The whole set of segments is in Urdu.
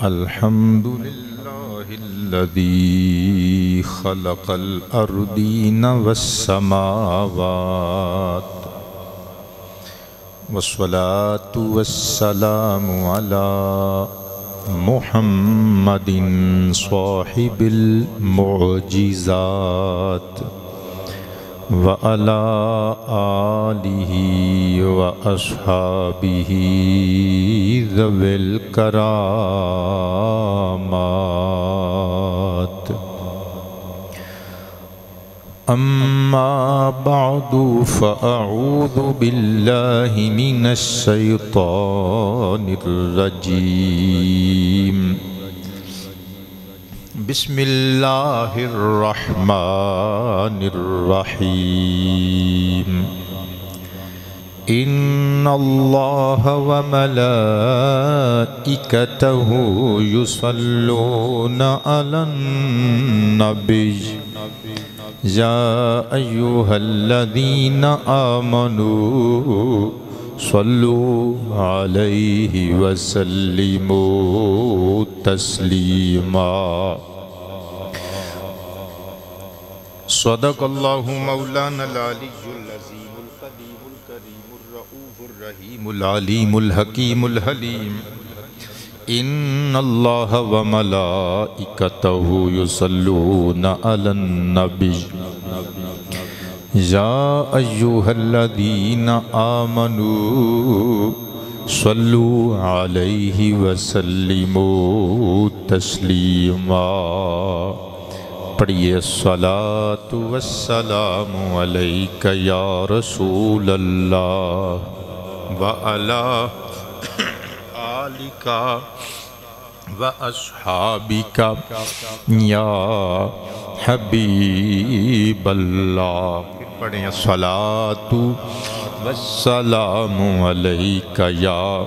الحمد لله الذي خلق الأرضين والسماوات والصلاة والسلام على محمد صاحب المعجزات وعلى آله وأصحابه ذوي الكرامات أما بعد فأعوذ بالله من الشيطان الرجيم بسم الله الرحمن الرحيم إن الله وملائكته يصلون على النبي يا أيها الذين آمنوا صلوا عليه وسلموا تسليما صدق الله مولانا العلي العظيم القديم الكريم الرؤوف الرحيم العليم الحكيم الحليم إن الله وملائكته يصلون على النبي يا أيها الذين آمنوا صلوا عليه وسلموا تسليما پڑھیے الصلاة والسلام علیک یا رسول اللہ وعلی آلک واصحابک یا حبیب اللہ. پڑھیں الصلاة والسلام علیک یا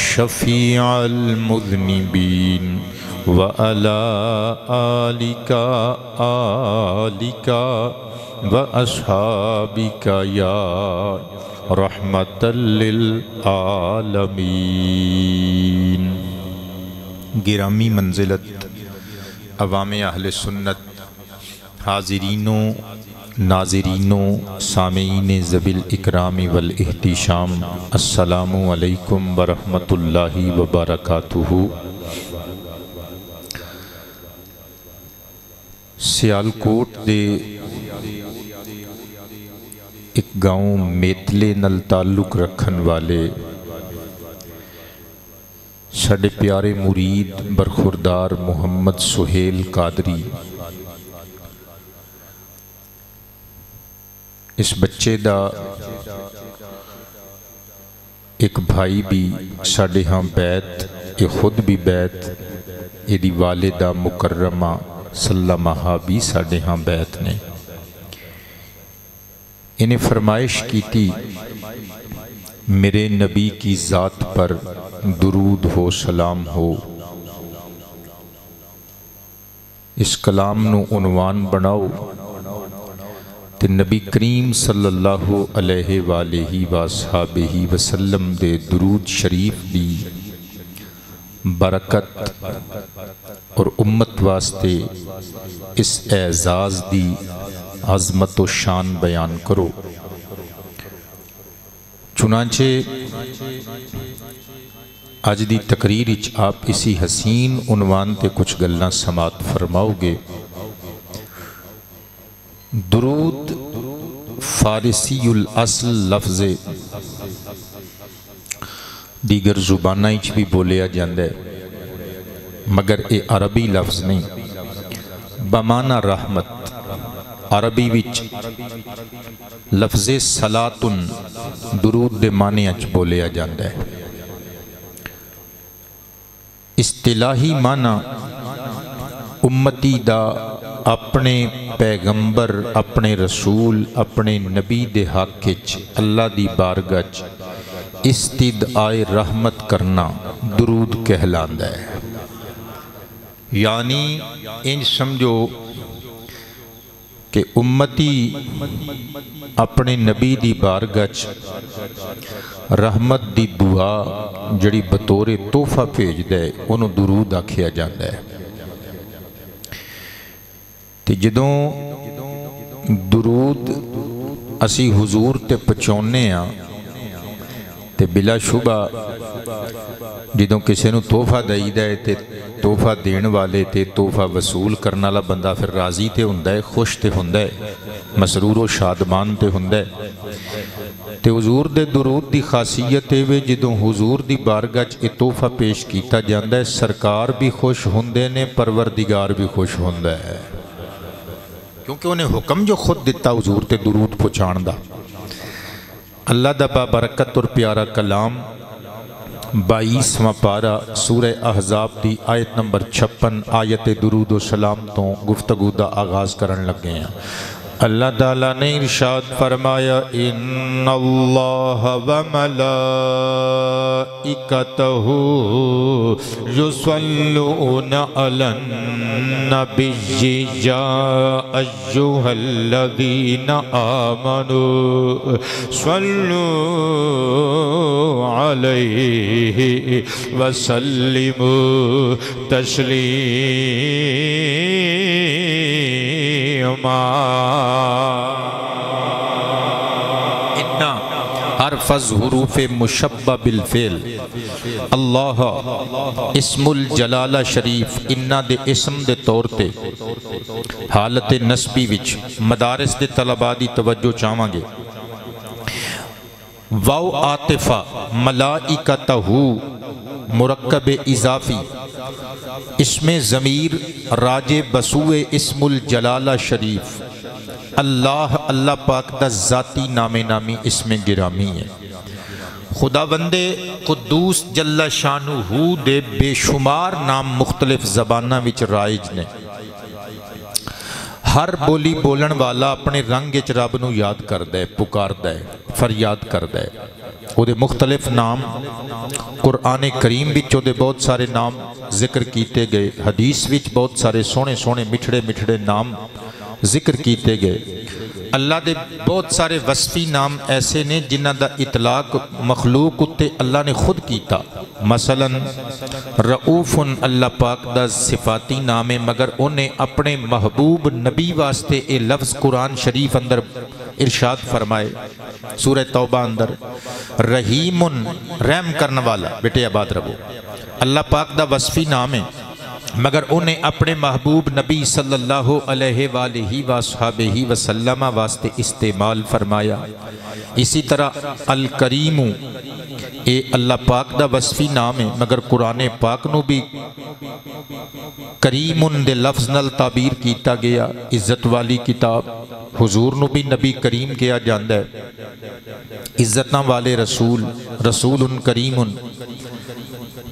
شفیع المذنبین وعلى آلك وأصحابك يا رحمة للعالمين. گرامی منزلت عوام اہل سنت، حاضرینوں ناظرینوں سامعین ذوی الاکرام والاحتشام، السلام علیکم ورحمۃ اللہ وبرکاتہ. سیالکوٹ دے ایک گاؤں میتلے نل تعلق رکھن والے ساڈے پیارے مرید برخوردار محمد سہیل قادری، اس بچے دا ایک بھائی بھی ساڈے ہاں بیت، یہ خود بھی بیت، یہ دی والدہ مکرمہ سلمہ بھی ساڈے ہاں بیت نے. انہیں فرمائش کی تھی میرے نبی کی ذات پر درود ہو سلام ہو. اس کلام نو عنوان بناؤ تے نبی کریم صلی اللہ علیہ وآلہ وصحبہ وسلم دے درود شریف دی برکت اور امت واسطے اس اعزاز دی عظمت و شان بیان کرو. چنانچہ آج دی تقریر اچ آپ اسی حسین عنوان تے کچھ گلاں سماعت فرماؤ گے. درود فارسی الاصل لفظ دیگر زبانہ اچ بھی بولیا جاندہ ہے، مگر اے عربی لفظ نہیں. بمعنی رحمت عربی وچ لفظ صلاتن درود دے معنی اچ بولیا جاندہ ہے. اصطلاحی معنی امتی دا اپنے پیغمبر، اپنے رسول، اپنے نبی دے حق وچ اللہ دی بارگاہ وچ استدعائے رحمت کرنا درود کہلاندہ ہے. یعنی انج سمجھو کہ امتی اپنے نبی دی بارگاہ رحمت دی دعا جڑی بطور تحفہ بھیج دے انہوں درود آکھیا جاندا ہے. تے جدوں درود اسی حضور تے پہنچانے ہاں تے بلا شبہ جدوں کسی نو تحفہ دئی دے تے تحفہ دین والے تے تحفہ وصول کرنے والا بندہ پھر راضی تے ہوندا ہے، خوش تے ہوندا ہے، مسرور و شادمان تے ہوندا ہے. تے حضور دے درود دی خاصیت ہے جدوں حضور دی بارگاہ اے تحفہ پیش کیتا جاندا ہے سرکار بھی خوش ہوندے نے، پروردگار بھی خوش ہوندا ہے، کیونکہ انہیں حکم جو خود دیتا حضور تے درود پہنچان دا. اللہ دا بابرکت اور پیارا کلام 22واں پارہ سورہ احزاب دی آیت نمبر 56 آیت درود و سلام تو گفتگو دا آغاز کرن لگے ہیں. اللہ تعالیٰ نے ارشاد فرمایا ان اللہ و ملائکتہ یصلون علی النبی یا ایہا الذین آمنوا صلوا علیہ وسلموا تسلیما. حرفظ حروف مشبہ بالفعل. اللہ اسم الجلالہ شریف انہ دے اسم دے طور تے حالت نسبی وچ مدارس دے طلباء دی توجہ چاہواں گے. واو عاطفہ ملائکتہ مرکب اضافی اسم ضمیر راجع بسوئے اسم الجلالہ شریف. اللہ اللہ پاک دا ذاتی نامی اسم گرامی ہے. خداوند قدوس جل شانہ دے بے شمار نام مختلف زبانہ وچ رائج نے. ہر بولی بولن والا اپنے رنگ وچ رب نو یاد کردا ہے، پکاردا ہے، فریاد کردا ہے. او دے مختلف نام قرآن کریم وچ او دے بہت سارے نام ذکر کیتے گئے، حدیث وچ بہت سارے سونے سونے مٹھڑے مٹھڑے نام ذکر کیتے گئے. اللہ دے بہت سارے وصفی نام ایسے نے جنہ دا اطلاق مخلوق اتے اللہ نے خود کیتا. مثلا رؤوف اللہ پاک دا صفاتی نام ہے، مگر انہیں اپنے محبوب نبی واسطے اے لفظ قرآن شریف اندر ارشاد فرمائے سورہ توبہ اندر. رحیم رحم کرنے والا، بیٹے آباد رہو. اللہ پاک دا وصفی نام ہے مگر انہیں اپنے محبوب نبی صلی اللہ علیہ وآلہ وصحبہ وسلم واسطے استعمال فرمایا. اسی طرح الکریم اے اللہ پاک دا وصفی نام ہے مگر قرآن پاک نو بھی کریم دے لفظ نال تعبیر کیتا گیا. عزت والی کتاب حضور نو بھی نبی کریم کیا جاندہ ہے. عزتنا والے رسول رسول کریم.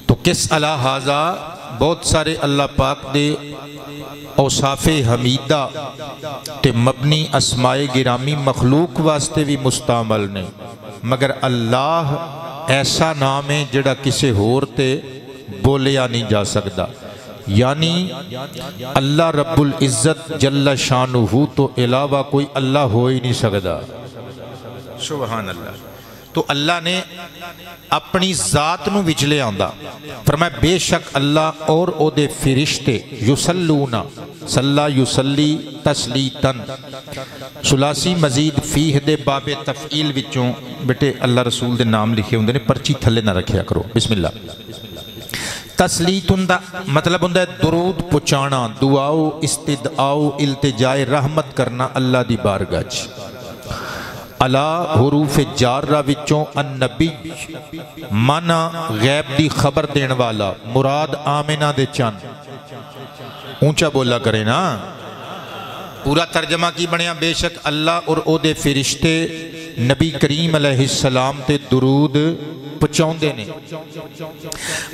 تو کس علا ھذا بہت سارے اللہ پاک دے اوصاف حمیدہ تے مبنی اسماء گرامی مخلوق واسطے بھی مستعمل نے، مگر اللہ ایسا نام ہے جڑا کسے ہور تے بولیا نہیں جا سکتا. یعنی اللہ رب العزت جل شانہ تو علاوہ کوئی اللہ ہو ہی نہیں سکتا. سبحان اللہ. تو اللہ نے اپنی ذات نو وچلے آندا فرمایا بے شک اللہ اور او دے فرشتے یصلون صلی یصلی تسلیتن. ثلاثی مزید فیہ دے باب تفعیل وچوں بیٹے اللہ رسول دے نام لکھے ہوندے نے، پرچی تھلے نہ رکھیا کرو. بسم اللہ. تسلیتن دا مطلب ہوندا ہے درود پہنچانا، دعاؤ استدعاؤ التجائے رحمت کرنا اللہ دی بارگاہ وچ. علا حروف جارہ وچوں النبی مانا غیب دی خبر دین والا، مراد آمنہ دے چن. اونچا بولا کرے نا. پورا ترجمہ کی بنیا بے شک اللہ اور او دے فرشتے نبی کریم علیہ السلام تے درود پہنچاؤں دے نے.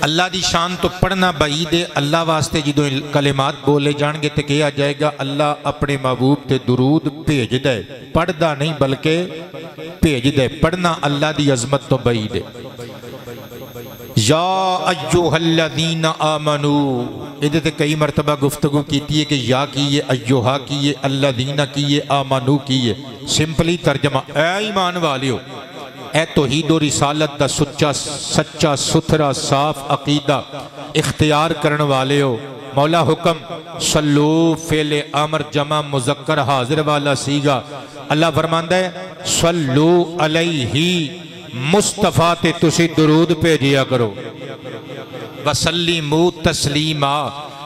اللہ دی شان تو پڑھنا بعید ہے. اللہ واسطے جدو کلمات بولے جان گے تے کہا جائے گا اللہ اپنے محبوب تے درود بھیج دے، پڑھدا نہیں بلکہ بھیج دے. پڑھنا اللہ دی عظمت تو بعید ہے. یا ایھا الذین آمنو، ادھے تے کئی مرتبہ گفتگو کیتی ہے کہ یا کیے، ایھا کیے، الذین کیے، آمنو کیے۔ سمپلی ترجمہ اے ایمان والیو، اے توحید و رسالت دا سچا ستھرا صاف عقیدہ اختیار کرن والے ہو، مولا حکم صلو فعل امر جمع مذکر حاضر والا سیگا۔ اللہ فرماندا ہے صلو علیہ، مصطفیٰ تے تسی درود بھیجیا کرو، وسلیمو تسلیما،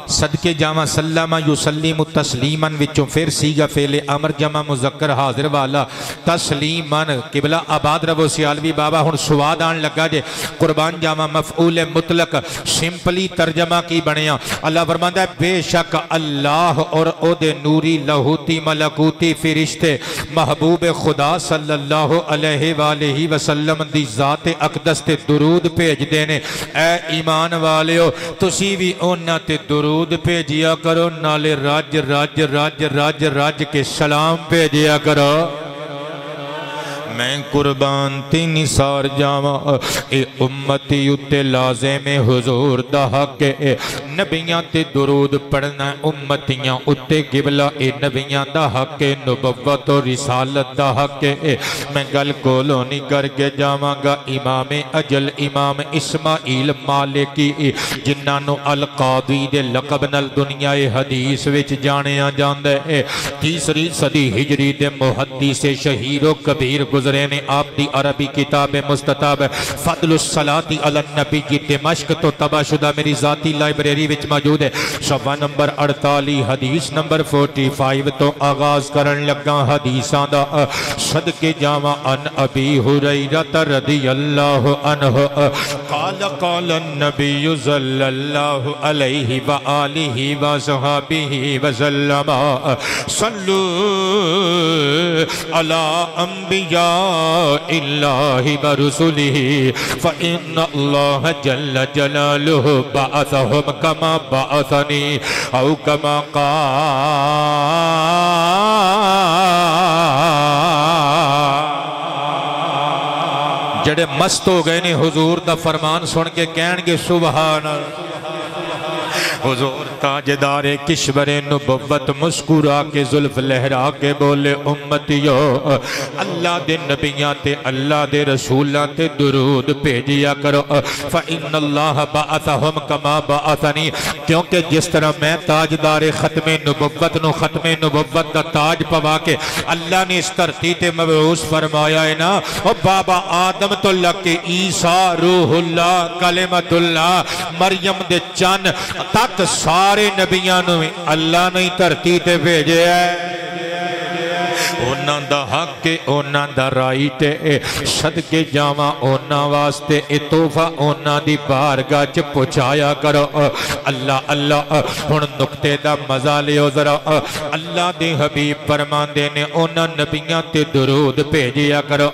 صدقے جامع سلم یسلم تسلیماً وچوں پھر سیگا فعل امر جمع مذکر حاضر والا تسلیماً۔ قبلہ آباد رہو سیالوی بابا، ہن سواد آن لگا جے قربان جامع مفعول مطلق سمپلی ترجمہ کی بنیا۔ اللہ فرماندا ہے بے شک اللہ اور او دے نوری لاہوتی ملکوتی فرشتے محبوب خدا صلی اللہ علیہ وآلہ وسلم دی ذات اقدس تے درود بھیج دینے۔ اے ایمان والیو تسی بھی اونا تے درود بھیجیا کرو، نالے راج راج راج راج راج کے سلام بھیجیا کرو۔ میں قربان تے نثار جاواں، اے امتی اتے لازم حضور دا حق اے، نبیاں تے درود پڑھنا امتیاں اتے قبلہ اے، نبیاں دا حق اے، نبوت و رسالت دا حق اے۔ میں گل کولوں نہیں کر کے جاواں گا امام اجل امام اسماعیل مالکی، جنہاں نو القاضی دے لقب نال دنیا حدیث وچ جانیا جاندا ہے۔ تیسری صدی ہجری دے محدث شہیر و کبیر گزرے نے، آپ دی عربی کتاب مستطاب فضل الصلاۃ علی النبی کی دمشق تو طبع شدہ میری ذاتی لائبریری وچ موجود ہے۔ صفحہ نمبر 48 حدیث نمبر 45 تو آغاز کرن لگا حدیثاں دا۔ صدقے جاواں ان ابی ہریرہ رضی اللہ عنہ قال قال النبی صلی اللہ علیہ وآلہ وصحبہ وسلم صلو علی انبیاء اللہ ورسلہ فإن اللہ جل جلالہ بعثہم کما بعثنی او کما قال۔ جڑے مست ہو گئے نے حضور دا فرمان سن کے کہن گے سبحان اللہ۔ حضور تاجدار کشور نبوت مسکرا کے زلف لہرا کے بولے امتیو اللہ دے نبیاں تے اللہ دے رسولاں تے درود بھیجیا کرو، فإن اللہ بعثہم کما بعثنی، کیونکہ جس طرح میں تاجدار ختم نبوت نو ختم نبوت دا تاج پوا کے اللہ نے اس دھرتی تے مبعوث فرمایا ہے نا، او بابا آدم تو لگ کے عیسیٰ روح اللہ کلمت اللہ مریم دے چن تک سارے نبیاں نو اللہ نے دھرتی تے بھیجے ہے۔ اونا دا حق اونا دا رائٹ صدقے جاواں اونا واسطے اے تحفہ اونا دی بارگاہ چ پہنچایا کرو۔ اللہ اللہ ہن نقطے دا مزہ لیو ذرا، اللہ دے حبیب فرماندے نے اونا نبیاں تے درود بھیجیا کرو۔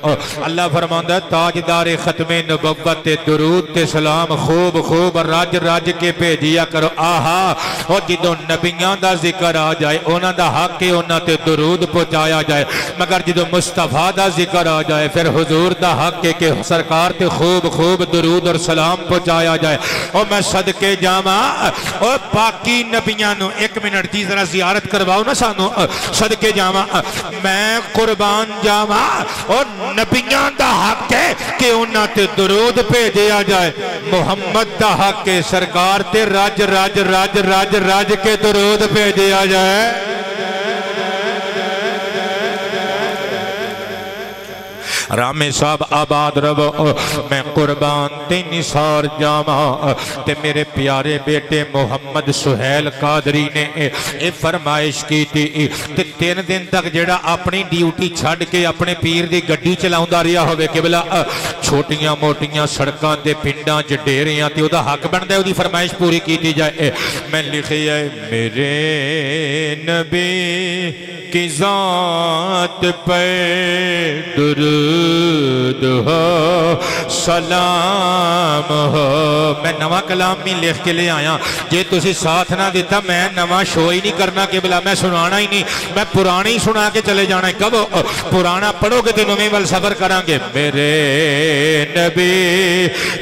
اللہ فرماندا تاجدار ختم نبوت تے درود تے سلام خوب خوب رج رج کے بھیجیا کرو۔ آہا او جدوں نبیاں دا ذکر آ جائے اونا دا حق اونا تے درود پہنچایا جائے، مگر جدو مصطفیٰ دا ذکر آ جائے پھر حضور دا حق ہے کہ سرکار تے خوب خوب درود اور سلام پہنچایا جائے۔ اور میں صدقے جاواں اور باقی نبیاں نو ایک منٹ دی ذرا زیارت کرواؤ نا سانو، صدقے جاواں میں قربان جاواں اور نبیاں دا حق ہے کہ انہاں تے درود بھیجیا جائے، محمد دا حق ہے سرکار تے راج راج راج راج راج کے درود بھیجیا جائے۔ رامے صاحب آباد رہو، میں قربان تے نثار جاواں تے میرے پیارے بیٹے محمد سہیل قادری نے اے فرمائش کی تھی تے 3 دن تک جڑا اپنی ڈیوٹی چھڑ کے اپنے پیر دی گڈی چلاوندا رہیا ہوے قبلہ چھوٹیاں موٹیاں سڑکاں تے پنڈاں چ ڈیریاں تے اودا حق بندا ہے اودی فرمائش پوری کیتی جائے۔ میں لکھیا ہے میرے نبی کی ذات پہ درود ہو سلام ہو۔ میں نواں کلام بھی لکھ کے لے آیا، جے تسی ساتھ نہ دیتا میں نواں شو ہی نہیں کرنا کہ بلا میں سنانا ہی نہیں، میں پرانی ہی سنا کے چلے جانا ہے۔ کب پرانا پڑھو گے تو نویں وال سفر کریں گے۔ میرے نبی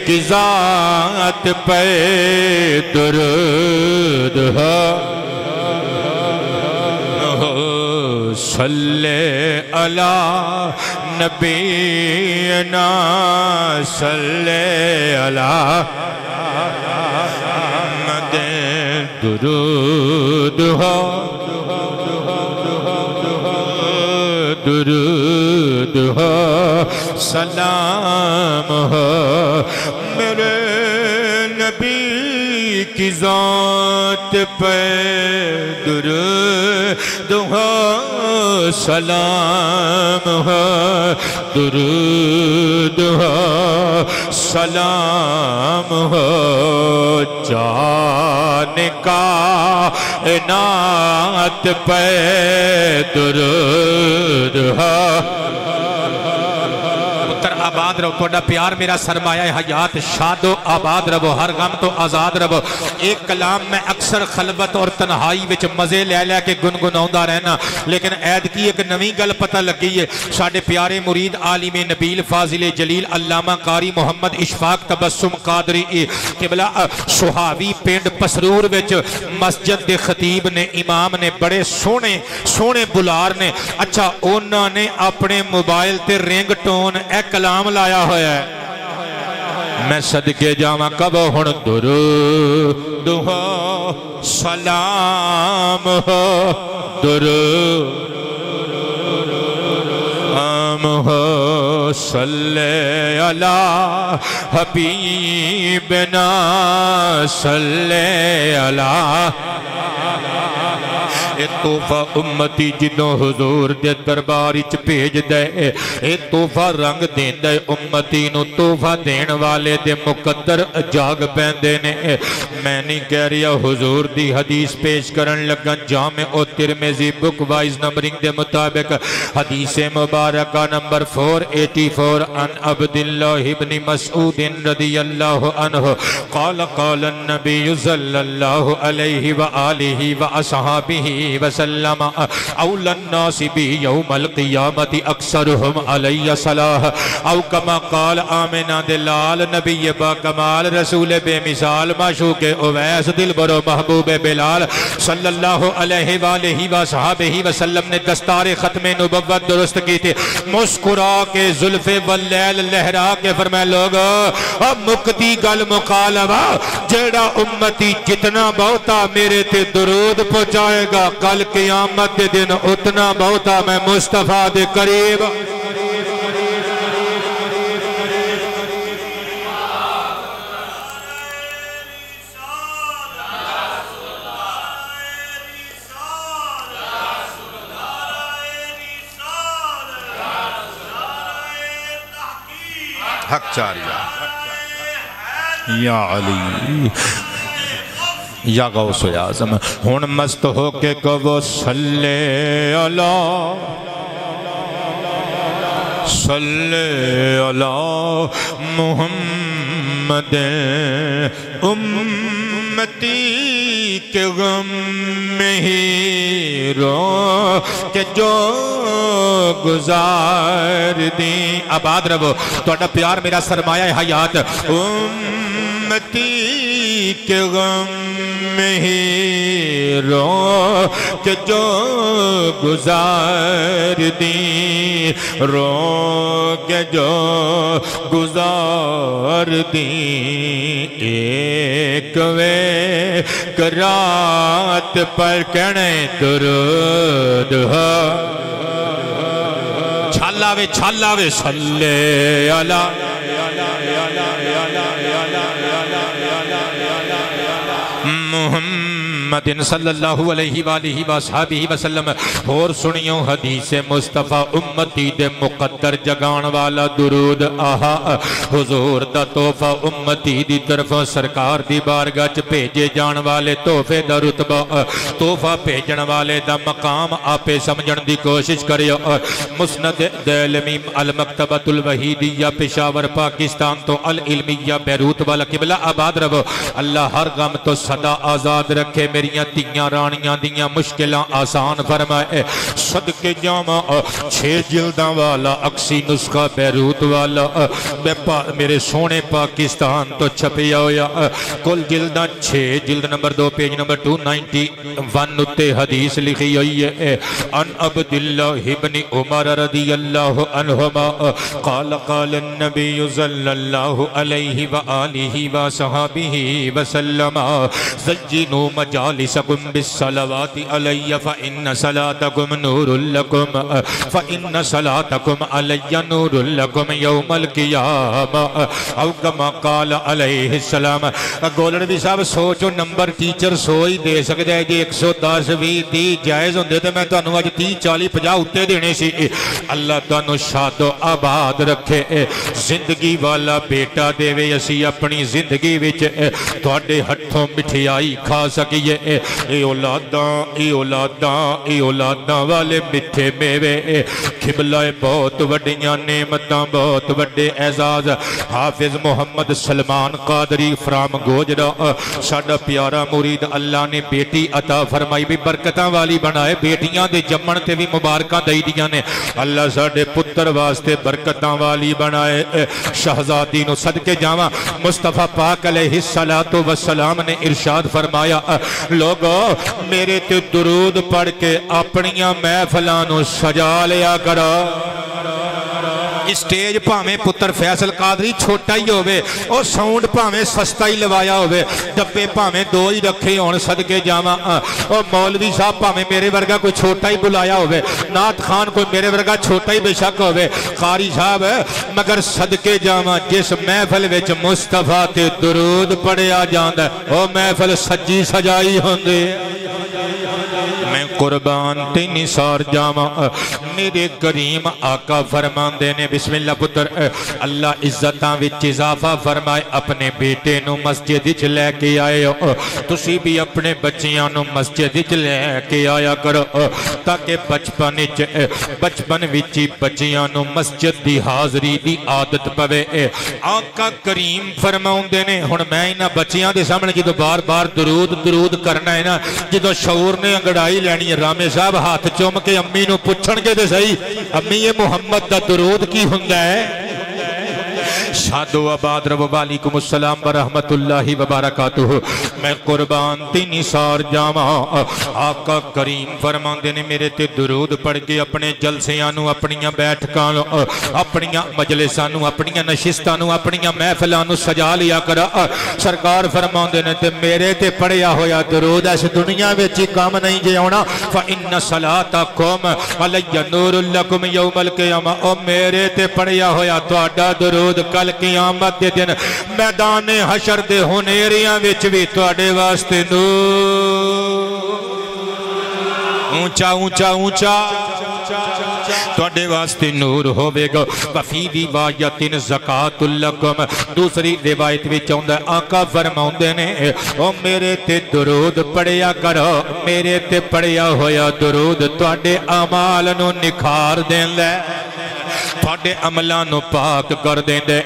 کی ذات پہ درود ہو صلی علی نبینا صلی علی محمد درود ہو درود ہو سلام ہو میرے نبی کی ذات پہ درود ہو سلام ہو درود ہو سلام ہو جان کائنات پہ درود ہو۔ آباد رہو، توڑا پیار میرا سرمایہ حیات شاد و آباد رہو، ہر غم تو آزاد رہو۔ ایک کلام میں اکثر خلوت اور تنہائی وچ مزے لے لے کے گنگناؤندا رہنا، لیکن عید کی ایک نویں گل پتہ لگی ہے۔ ساڈے پیارے مرید عالم نبیل فاضل جلیل علامہ قاری محمد اشفاق تبسم قادری قبلہ سہاوی پنڈ پسرور وچ مسجد دے خطیب نے، امام نے، بڑے سونے سونے بلار نے۔ اچھا انہوں نے اپنے موبائل تے رنگ ٹون اے کلام لایا ہویا ہے، میں صدقے جاواں کب ہن درود ہو سلام ہو درود ہو صلی علی حبیبنا صلی علی۔ اے توفہ امتی جدوں حضور دے دربار وچ بھیج دے، اے توفہ رنگ دیندا ہے امتی نو، توفہ دین والے دے مقدر جاگ پیندے نے۔ میں نہیں کہہ رہا، حضور دی حدیث پیش کرن لگا جامع و ترمذی بک وائز نمبرنگ دے مطابق حدیث مبارکہ نمبر 484 عن عبداللہ ابن مسعود رضی اللہ عنہ قال قال النبی صلی اللہ علیہ وآلہ وآصحابہ وسلم اولا الناس بی یوم القیامت اکثرهم علی صلاح او کما قال آمنہ دلال نبی با کمال رسول بے مثال معشوق اویس دل برو محبوب بلال صلی اللہ علیہ وآلہ وآصحابہ وسلم نے دستار ختم نبوت درست کی تھی، مسکرا کے زلف واللیل لہرا کے فرمائے لوگو اب مکتی گل مقالبہ جیڑا امتی جتنا بہتا میرے تے درود پہنچائے گا کل قیامت دے دن اتنا بہتا میں مصطفیٰ دے قریب۔ حق چاریا یا علی یا غوث و اعظم ہون مست ہو کے کہو صلی علی محمد امتی کے غم میں ہی رو کہ جو گزار دیں۔ آباد رہو، توڑا پیار میرا سرمایہ حیات امتی کے غم میں ہی رو کہ جو گزار دیں، رو کہ جو گزار دیں۔ ایک کرات پر کہنے درود ہو چھالاوے چھالاوے صلی علی محمد محمد صلی اللہ علیہ وآلہ وصحبہ وسلم اور سنیو حدیث مصطفیٰ امتی دے مقدر جگان والا درود آہا حضور دا تحفہ امتی دی طرف سرکار دی بارگاہ چ بھیجے جان والے تحفے دا رتبہ تحفہ بھیجن والے دا مقام آپے سمجھن دی کوشش کریو مسند دہلمی المکتبۃ الوحیدیہ پشاور پاکستان تو العلمیہ بیروت والا قبلہ آباد رہو اللہ ہر غم تو صدا آزاد رکھے میریاں تیاں رانیاں دیاں مشکلاں آسان فرمائے صدقے جامع 6 جلداں والا اکسی نسخہ بیروت والا میرے سونے پاکستان تو چھپیا ہویا کل جلداں 6 جلد نمبر 2 پیج نمبر 291 اتے حدیث لکھی ہوئی ہے ان عبداللہ ابن عمر رضی اللہ عنہما قال قال النبی صلی اللہ علیہ وآلہ وصحبہ وسلم زجنوا مجالسکم بالصلوات علی فإن صلاتکم نور لکم فإن صلاتکم علی نور لکم یوم القیامہ او کما قال علیہ السلام گولڑ بھی صاحب سوچو نمبر ٹیچر سوئی دے سکتے ہیں جی 110 20 30 جائز ہوں دیتے میں تو انہوں آج 30 40 50 اٹھے دینے سی اللہ تو انہوں شاد و آباد رکھے زندگی والا بیٹا دے وے اسی اپنی زندگی وچ تھوڑے ہتھوں مٹھیائی کھا سکیے اے اولاداں والے مٹھے میوے قبلہ بہت وڈیاں نعمتاں بہت وڈے اعزاز حافظ محمد سلمان قادری فرام گوجرا ساڈا پیارا مرید اللہ نے بیٹی عطا فرمائی بھی برکتاں والی بنائے بیٹیاں دے جمن تے بھی مبارکاں دائی دیاں نے اللہ ساڈے پتر واسطے برکتاں والی بنائے شہزادی نو صدقے جاواں مصطفیٰ پاک علیہ السلام نے ارشاد فرمایا لوگو میرے تے درود پڑھ کے اپنیاں محفلاں نو سجا لیا کرو اسٹیج پاہمیں پتر فیصل قادری چھوٹا ہی ہوئے اور ساؤنڈ پاہمیں سستا ہی لوایا ہوئے ڈبے پاہمیں 2 ہی رکھے ہون صدقے جاواں اور مولوی صاحب پاہمیں میرے ورگا کوئی چھوٹا ہی بلایا ہوئے نعت خان کوئی میرے ورگا چھوٹا ہی بے شک ہوئے قاری صاحب مگر صدقے جاواں جس محفل وچ مصطفیٰ تے درود پڑھیا جاندا او محفل سجی سجائی ہوندے میں قربان تے نثار جاواں میرے کریم آقا فرماندے نے بسم اللہ پتر اللہ عزتاں وچ اضافہ فرمائے اپنے بیٹے نو مسجد وچ لے کے آئے ہو تسی بھی اپنے بچیاں نو مسجد وچ لے کے آیا کرو تاکہ بچپن وچ بچیاں نو مسجد دی حاضری دی عادت پوے آقا کریم فرماندے نے ہن میں انہاں بچیاں دے سامنے جدوں بار بار درود کرنا ہے نا جدوں شعور نے انگڑائی لینی ہے رامے صاحب ہاتھ چوم کے امی نو پچھن کے دے صحیح امی یہ محمد دا درود کی ہوندا ہے شاد و آباد رب علیکم السلام ورحمت اللہ وبرکاتہ میں قربان تی نثار جاواں آقا کریم فرماندے نے میرے تے درود پڑھ کے اپنے جلسیاں نو اپنیاں بیٹھکاں نو اپنیاں مجلساں نو اپنیاں نشستاں نو اپنیاں محفلاں نو سجا لیا کرا سرکار فرماندے نے تے میرے تے پڑھیا ہویا درود اس دنیا وچ کام نہیں جے ہونا فإن صلاتکم علی نور لکم یوم القیامہ او میرے تے پڑھیا ہویا تہاڈا درود کل قیامت دے دن میدان حشر دے ہنیریاں وچ بھی تواڈے واسطے نور اونچا اونچا اونچا تواڈے واسطے نور ہوے گا وفی روایت زکات لکم دوسری روایت وچ آندا آقا فرماندے نے او میرے تے درود پڑھیا کرو میرے تے پڑھیا ہویا درود تواڈے اعمال نو نکھار دیندا ہے تھوڑے عملان نو پاک کر دیں دے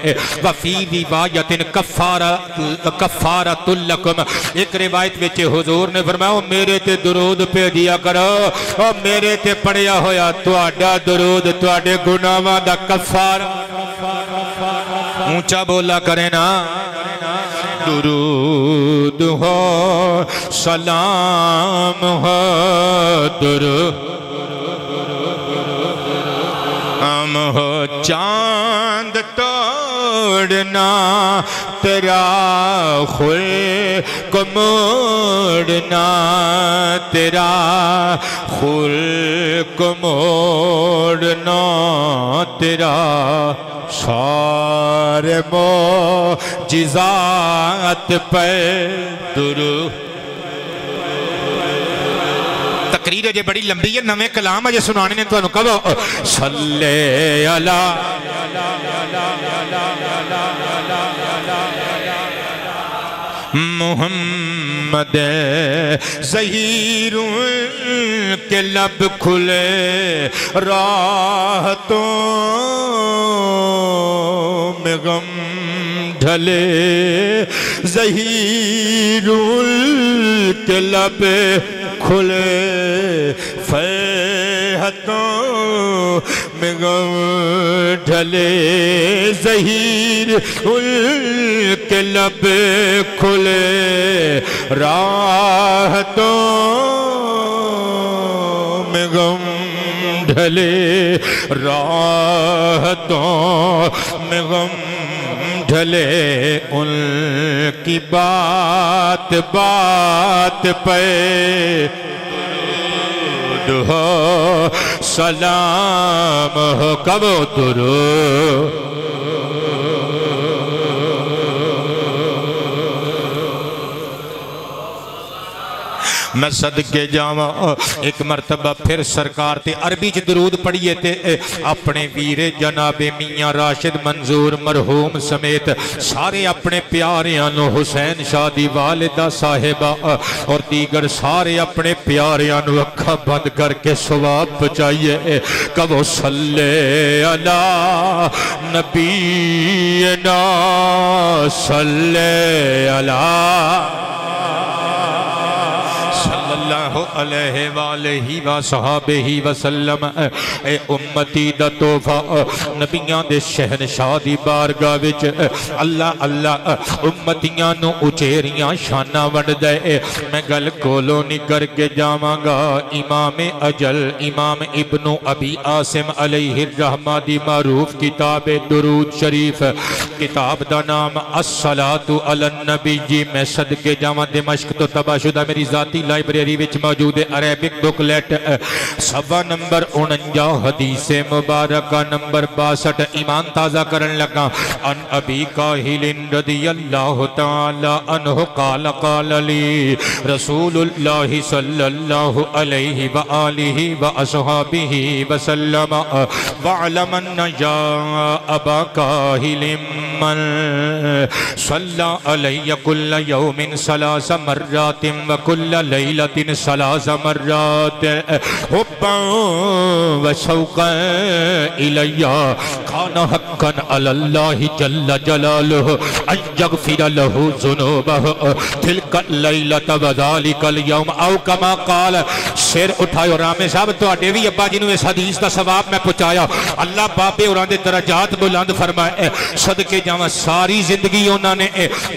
وفی روایت کفارت لکم ایک روایت وچ حضور نے فرمایا میرے تے درود پہ دیا کرو اور میرے تے پڑھیا ہویا تواڈا درود تواڈے گناہاں دا کفار اونچا بولا کرے نا درود ہو سلام ہو درود ہم ہو چاند توڑنا تیرا خلق موڑنا تیرا خلق موڑنا تیرا سارے معجزات پہ درود تقریر اجے بڑی لمبی ہے نویں کلام اجے سنانے نے تو کہو صلی علی محمد ظہیر کے لب کھلے راحتوں میں غم ڈھلے ظہیر کے لب کھلے فرحتوں میں غم ڈھلے ظہیر کے لب کھلے راحتوں میں غم ڈھلے راحتوں میں غم ڈھلے ان کی بات بات پہ درود ہو سلام ہو کب درود میں صدقے جاواں ایک مرتبہ پھر سرکار تے عربی چ درود پڑھیے تے اپنے ویر جناب میاں راشد منظور مرحوم سمیت سارے اپنے پیاریاں نو حسین شاہ دی والدہ صاحبہ اور دیگر سارے اپنے پیاریاں نو اکھا بند کر کے ثواب بچائیے کہو صلی علی نبینا صلی علی اللہ علیہ وآلہ وصحابہ وسلم اے امتی دا تحفہ نبیاں دے شہنشاہ دی بارگاہ وچ اللہ اللہ امتیاں نو اچیریاں شانہ وڈ دے میں گل کولو نگر کے جاواں گا امام اجل امام ابن ابی عاصم علیہ الرحمہ دی معروف کتاب درود شریف کتاب دا نام الصلاۃ علی النبی جی میں صدقے جاواں دمشق تو تباہ شدہ میری ذاتی لائبریری وچ موجود عربک بکلیٹ صفحہ نمبر 49 حدیث مبارکہ نمبر 62 ایمان تازہ کرن لگا ان ابی کاہل رضی اللہ تعالی عنہ قال قال لی رسول اللہ صلی اللہ علیہ وآلہ وآصحابہ وسلم وعلم ان یا ابا کاہل من صلی علیہ کل یوم 3 مرات وکل لیلۃ 3 مرات حبا وشوقا الیہ کان حقا علی اللہ جل جلالہ ان یغفر لہ ذنوبہ تلک اللیلۃ وذالک اليوم او کما قال سر اٹھائیو رامے صاحب تو اڈے بھی ابا جی نو اس حدیث دا ثواب میں پہنچایا اللہ بابے اوراں دے درجات بلند فرمائے صدقے جاواں ساری زندگی انہاں نے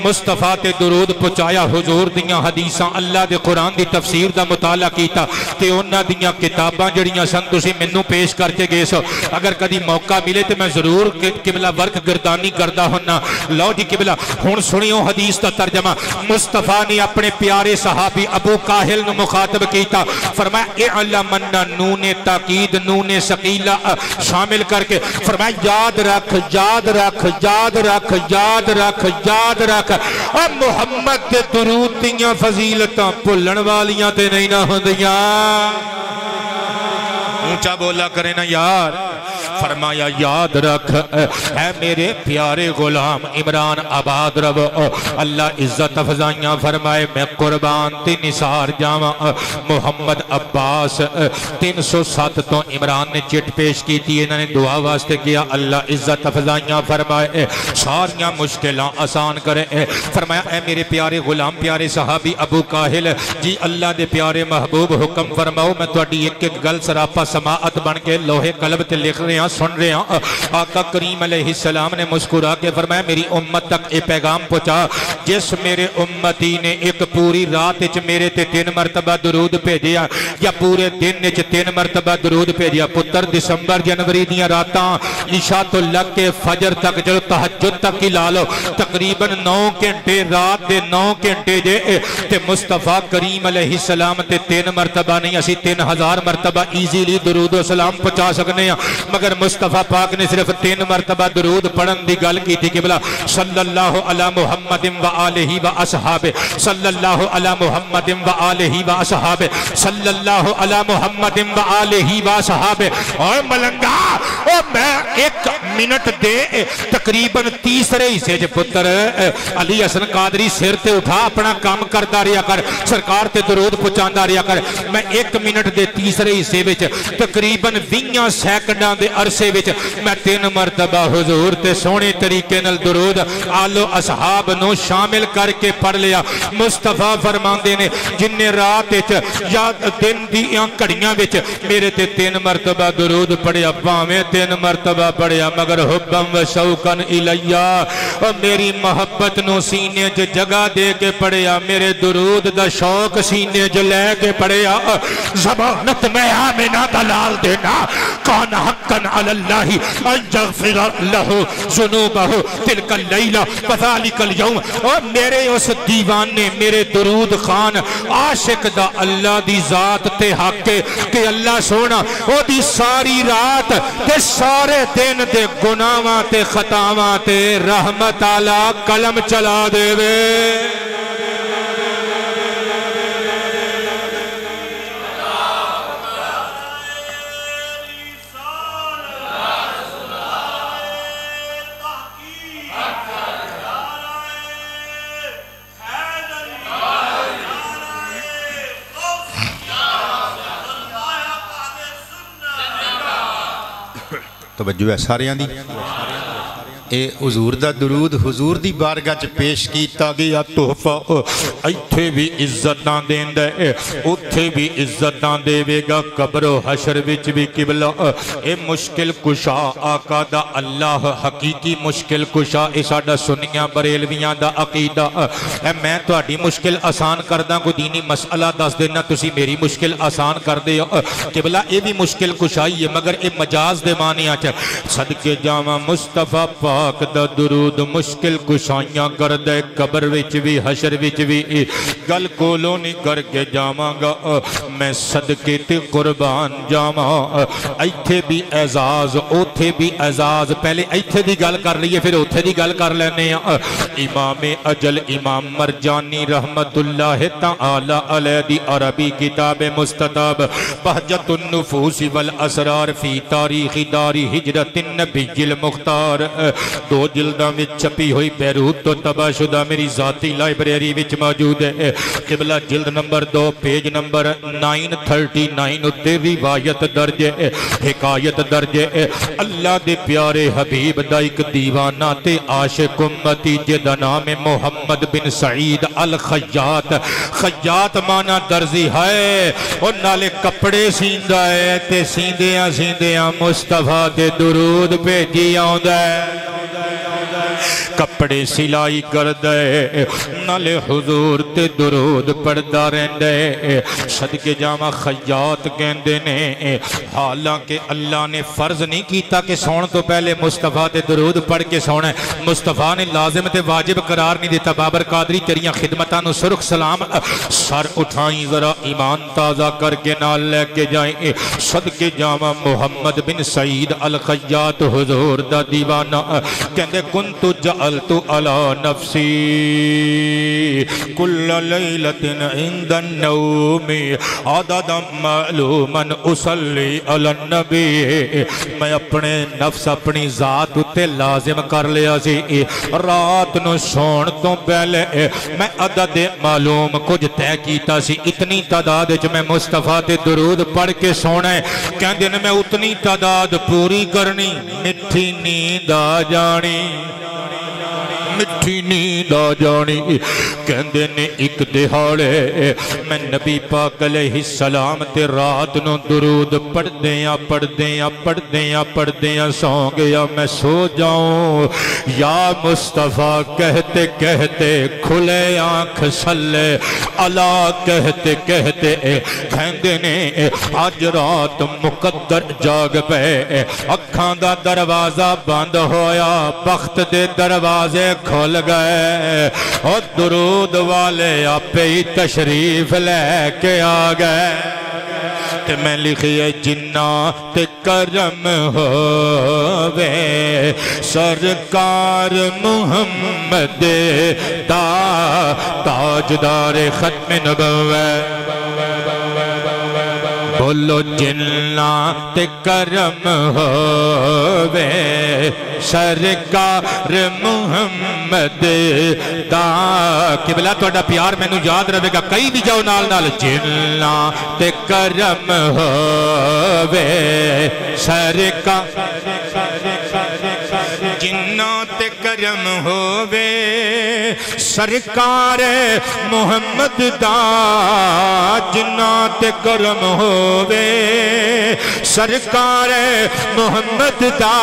مصطفیٰ تے درود پہنچایا حضور دیاں حدیثاں اللہ دے قرآن دی تفسیر دا مطالعہ کیتا تے انہاں دیاں کتاباں جڑیاں سن تسی مینوں پیش کر کے گئے سو اگر کدی موقع ملے تے میں ضرور قبلہ ورک گردانی کردا ہونا لو جی قبلہ ہن سنیو حدیث دا ترجمہ مصطفیٰ نے اپنے پیارے صحابی ابو کاہل نو مخاطب کیتا فرمایا اعلمن نون تاکید نون ثقیلہ شامل کر کے فرمایا یاد رکھ یاد رکھ یاد رکھ یاد رکھ یاد رکھ اور محمد دے درود دیاں فضیلتاں بھلن والیاں تے نہیں نہ ہوندیاں اونچا بولا کرے نا یار فرمایا یاد رکھ اے میرے پیارے غلام عمران آباد رب اللہ عزت افزائیاں فرمائے میں قربان تے نثار جاواں محمد عباس 307 تو عمران نے چٹ پیش کی تھی انہوں نے دعا واسطے کیا اللہ عزت افزائیاں فرمائے ساریاں مشکلیں آسان کرے فرمایا اے میرے پیارے غلام پیارے صحابی ابو کاہل جی اللہ دے پیارے محبوب حکم فرماؤ میں توڑی ایک ایک گل سراپا سماعت بن کے لوہے قلب تے لکھ رہے ہیں سن رہے ہیں آقا کریم علیہ السلام نے مسکرا کے فرمایا میری امت تک ایک پیغام پہنچا جس میرے امتی نے ایک پوری رات وچ میرے تے 3 مرتبہ درود بھیجیا یا پورے دن وچ 3 مرتبہ درود بھیجیا پتر دسمبر جنوری دیاں راتاں عشاء تو لگ کے فجر تک جو تہجد تک ہی لا لو تقریباً 9 گھنٹے رات دے 9 گھنٹے جے تے مصطفیٰ کریم علیہ السلام تے 3 مرتبہ نہیں اسی 3000 مرتبہ ایزیلی درود و سلام پہنچا سکنے ہیں، مگر مصطفیٰ پاک نے صرف 3 مرتبہ درود پڑھن دی گل کی تھی قبلہ صلی اللہ علی محمد و آلہ و اصحابہ، صلی اللہ علی محمد و آلہ و اصحابہ، صلی اللہ علی محمد و آلہ و اصحابہ۔ اور ملنگا میں 1 منٹ دے تقریباً تیسرے حصے جو پتر علی حسن قادری سر تے اٹھا اپنا کام کرتا رہا کر، سرکار تے درود پہنچاندا رہا کر۔ میں 1 منٹ دے تیسرے حصے وچ تقریباً 20 سیکنڈاں دے عرصے وچ میں 3 مرتبہ حضور تے سونے طریقے نال درود آل و اصحاب نو شامل کر کے پڑھ لیا۔ مصطفیٰ فرماندے نے جن رات وچ یا دن دیاں گھڑیاں وچ میرے تے 3 مرتبہ درود پڑھیا، پاویں 3 مرتبہ پڑھیا، مگر حبم و شوقن الیہ، اور میری محبت نو سینے جو جگہ دے کے پڑھیا، میرے درود دا شوق سینے جو لے کے پڑھیا۔ زبانت میں آمینہ دلال دینا کان حقاً علی اللہ ان یغفر لہو ذنوبہ تلک اللیلہ وذالک اليوم۔ اور میرے اس دیوانے میرے درود خان عاشق دا اللہ دی ذات تے حق کہ اللہ سونا او دی ساری رات تے سارے دن دے گناہاں تے خطاواں تے رحمت آلہ قلم چلا دے وے۔ توجہ ہے ساریاں دی، اے حضور دا درود حضور دی بارگاہ چ پیش کیتا گیا تحفہ ایتھے بھی عزتاں دیندا ہے، اوتھے بھی عزتاں دے گا، قبر و حشر وچ بھی قبلہ۔ اے مشکل کشا آقا دا اللہ حقیقی مشکل کشا، اے ساڈا سنیاں بریلویاں دا عقیدہ۔ اے میں تہاڈی مشکل آسان کردا، کوئی دینی مسئلہ دس دینا تسی میری مشکل آسان کر دے قبلہ۔ اے بھی مشکل کشائی ہے مگر اے مجاز دے معنی چ صدقے جاواں مصطفیٰ پاک دا درود مشکل کشائیاں کر دے، قبر وچ بھی حشر وچ بھی گل کولوں نہیں کر کے جاواں گا میں، صدقے تے قربان جاواں۔ ایتھے بھی اعزاز اوتھے بھی اعزاز، پہلے ایتھے دی گل کر لیے پھر اوتھے دی گل کر لینے ہیں۔ امام اجل امام مرجانی رحمت اللہ تعالی علیہ دی عربی کتاب مستطاب بہجت النفوس والاسرار فی تاریخ داری ہجرت النبی المختار، 2 جلداں میں چھپی ہوئی بیروت تو تباہ شدہ میری ذاتی لائبریری وچ موجود ہے۔ قبلہ جلد نمبر 2 پیج نمبر 939 اتے روایت درج ہے، حکایت درج ہے۔ اللہ دے پیارے حبیب دا ایک دیوانہ تے عاشق امتی جدا نام محمد بن سعید الخیاط، خیاط مانا درزی ہے اور نالے کپڑے سیندہ ہے تے سیندیاں سیندیاں مصطفیٰ دے درود بھیجی آؤندہ ہے، کپڑے سلائی کر دے نالے حضور تے درود پڑھدا رہندے۔ صدقے جاواں خیاط کہندے نے حالانکہ اللہ نے فرض نہیں کیتا کہ سون تو پہلے مصطفیٰ تے درود پڑھ کے سونا ہے، مصطفیٰ نے لازم تے واجب قرار نہیں دیتا۔ بابر قادری تیریاں خدمتاں نو سرخ سلام، سر اٹھائیں ذرا ایمان تازہ کر کے نال لے کے جائیں۔ صدقے جاواں محمد بن سعید الخیاط حضور دا دیوانہ کہندے کنت جعلت علی نفسی کل لیلت عند النوم عددا معلوما اصلی علی النبی، میں اپنے نفس اپنی ذات تے لازم کر لیا سی رات نو سون تو پہلے میں عدد معلوم کچھ طے کیتا سی، اتنی تعداد وچ میں مصطفیٰ تے درود پڑھ کے سونا ہے۔ کہندے نے میں اتنی تعداد پوری کرنی، مٹھی نیند آ جانی، مٹھی نیند آ جانی۔ کہندے نے ایک دہاڑے میں نبی پاک علیہ السلام تے رات نو درود پڑھدیاں پڑھدیاں پڑھدیاں پڑھدیاں سو گیا، میں سو جاؤں یا مصطفیٰ کہتے کہتے کھلے آنکھ سلے اللہ کہتے کہتے کہندے نے آج رات مقدر جاگ پے، اکھاں دا دروازہ بند ہویا، بخت دے دروازے کھل گئے اور درود والے آپ ہی تشریف لے کے آ گئے۔ تے میں لکھیے جنات کرم ہووے سرکار محمد دا تاجدار ختم نبوت بولو جنات کرم ہووے سرکار محمد دا قبلہ توڑا پیار میں نو یاد رہے گا کئی بھی جاؤ نال نال جنات کرم ہووے سرکار جنات کرم ہووے سرکار محمد دا جنات کرم ہووے سرکار محمد دا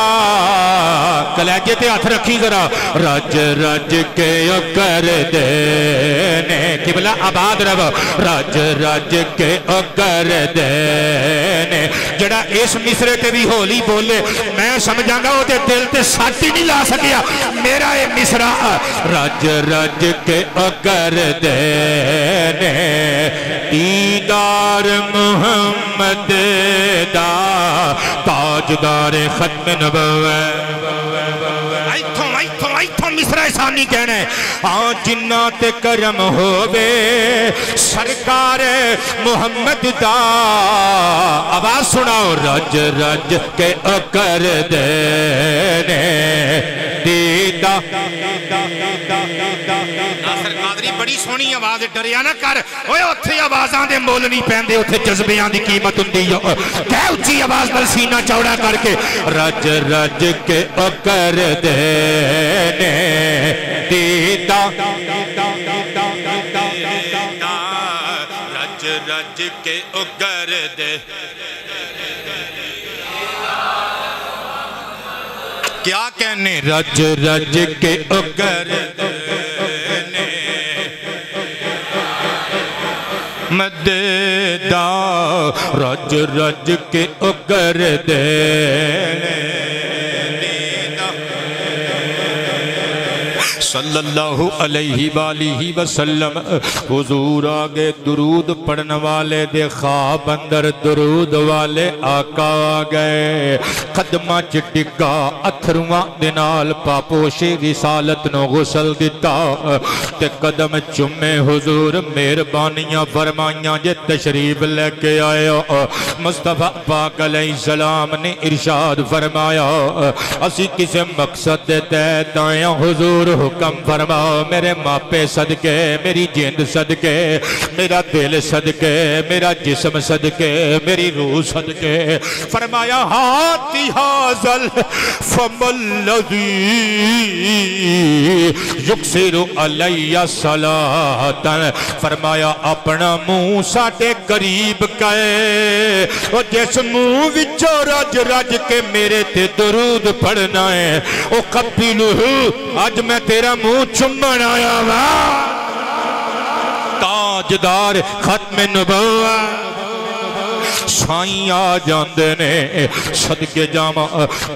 کلیجے تے ہاتھ رکھی ذرا رج رج کے کر دینے قبلہ آباد رہو رج رج کے کر دینے جڑا اس مصرے تے بھی ہولی بولے میں سمجھاں گا وہ تے دل تے ساتھی نہیں لا سکیا میرا اے مصرہ رج رج کے کر دینے دیدار محمد دا تاجدار ختم نبوت ایتھوں مصرہ ثانی کہنا ہے جنات کرم ہووے سرکار محمد دا آواز سناؤ رج رج کے کر دینے دیدہ ناصر قادری بڑی سونی آواز ڈریا نہ کر اوے اتھے آوازاں دے مول نہیں پہندے اتھے جذبیاں دی قیمت ہوندی کہہ اچھی آواز نال سینہ چوڑا کر کے رج رج کے کر دینے دیدہ رج رج کے کر دے کیا کہنے رج رج کے کر دینے مددہ رج رج کے کر دینے صلی اللہ علیہ وآلہ وسلم حضور آگے درود پڑھنے والے دے خواب اندر درود والے آقا آگئے قدمہ چٹکا اتھرواں دنال پاپوشی رسالت نو غسل دیتا تے قدم چمے حضور مہربانیاں فرمائیاں جے تشریف لے کے آئے مصطفیٰ پاک علیہ السلام نے ارشاد فرمایا اسی کسے مقصد دیتے دائیں حضور حکم فرماؤ میرے ماپے صدقے میری جند صدقے میرا دل صدقے میرا جسم صدقے میری روح صدقے فرمایا ہاتی حاضل فمالذی یکسر علیہ صلاة فرمایا اپنا منہ ساٹے قریب کہے اور جس منہ وچو رج رج کے میرے تے درود پڑھنا ہے او قبلہ آج میں تیرا منہ چمن آیا وا تاجدار ختم نبوت سائیں آ جاندے نے صدقے جاما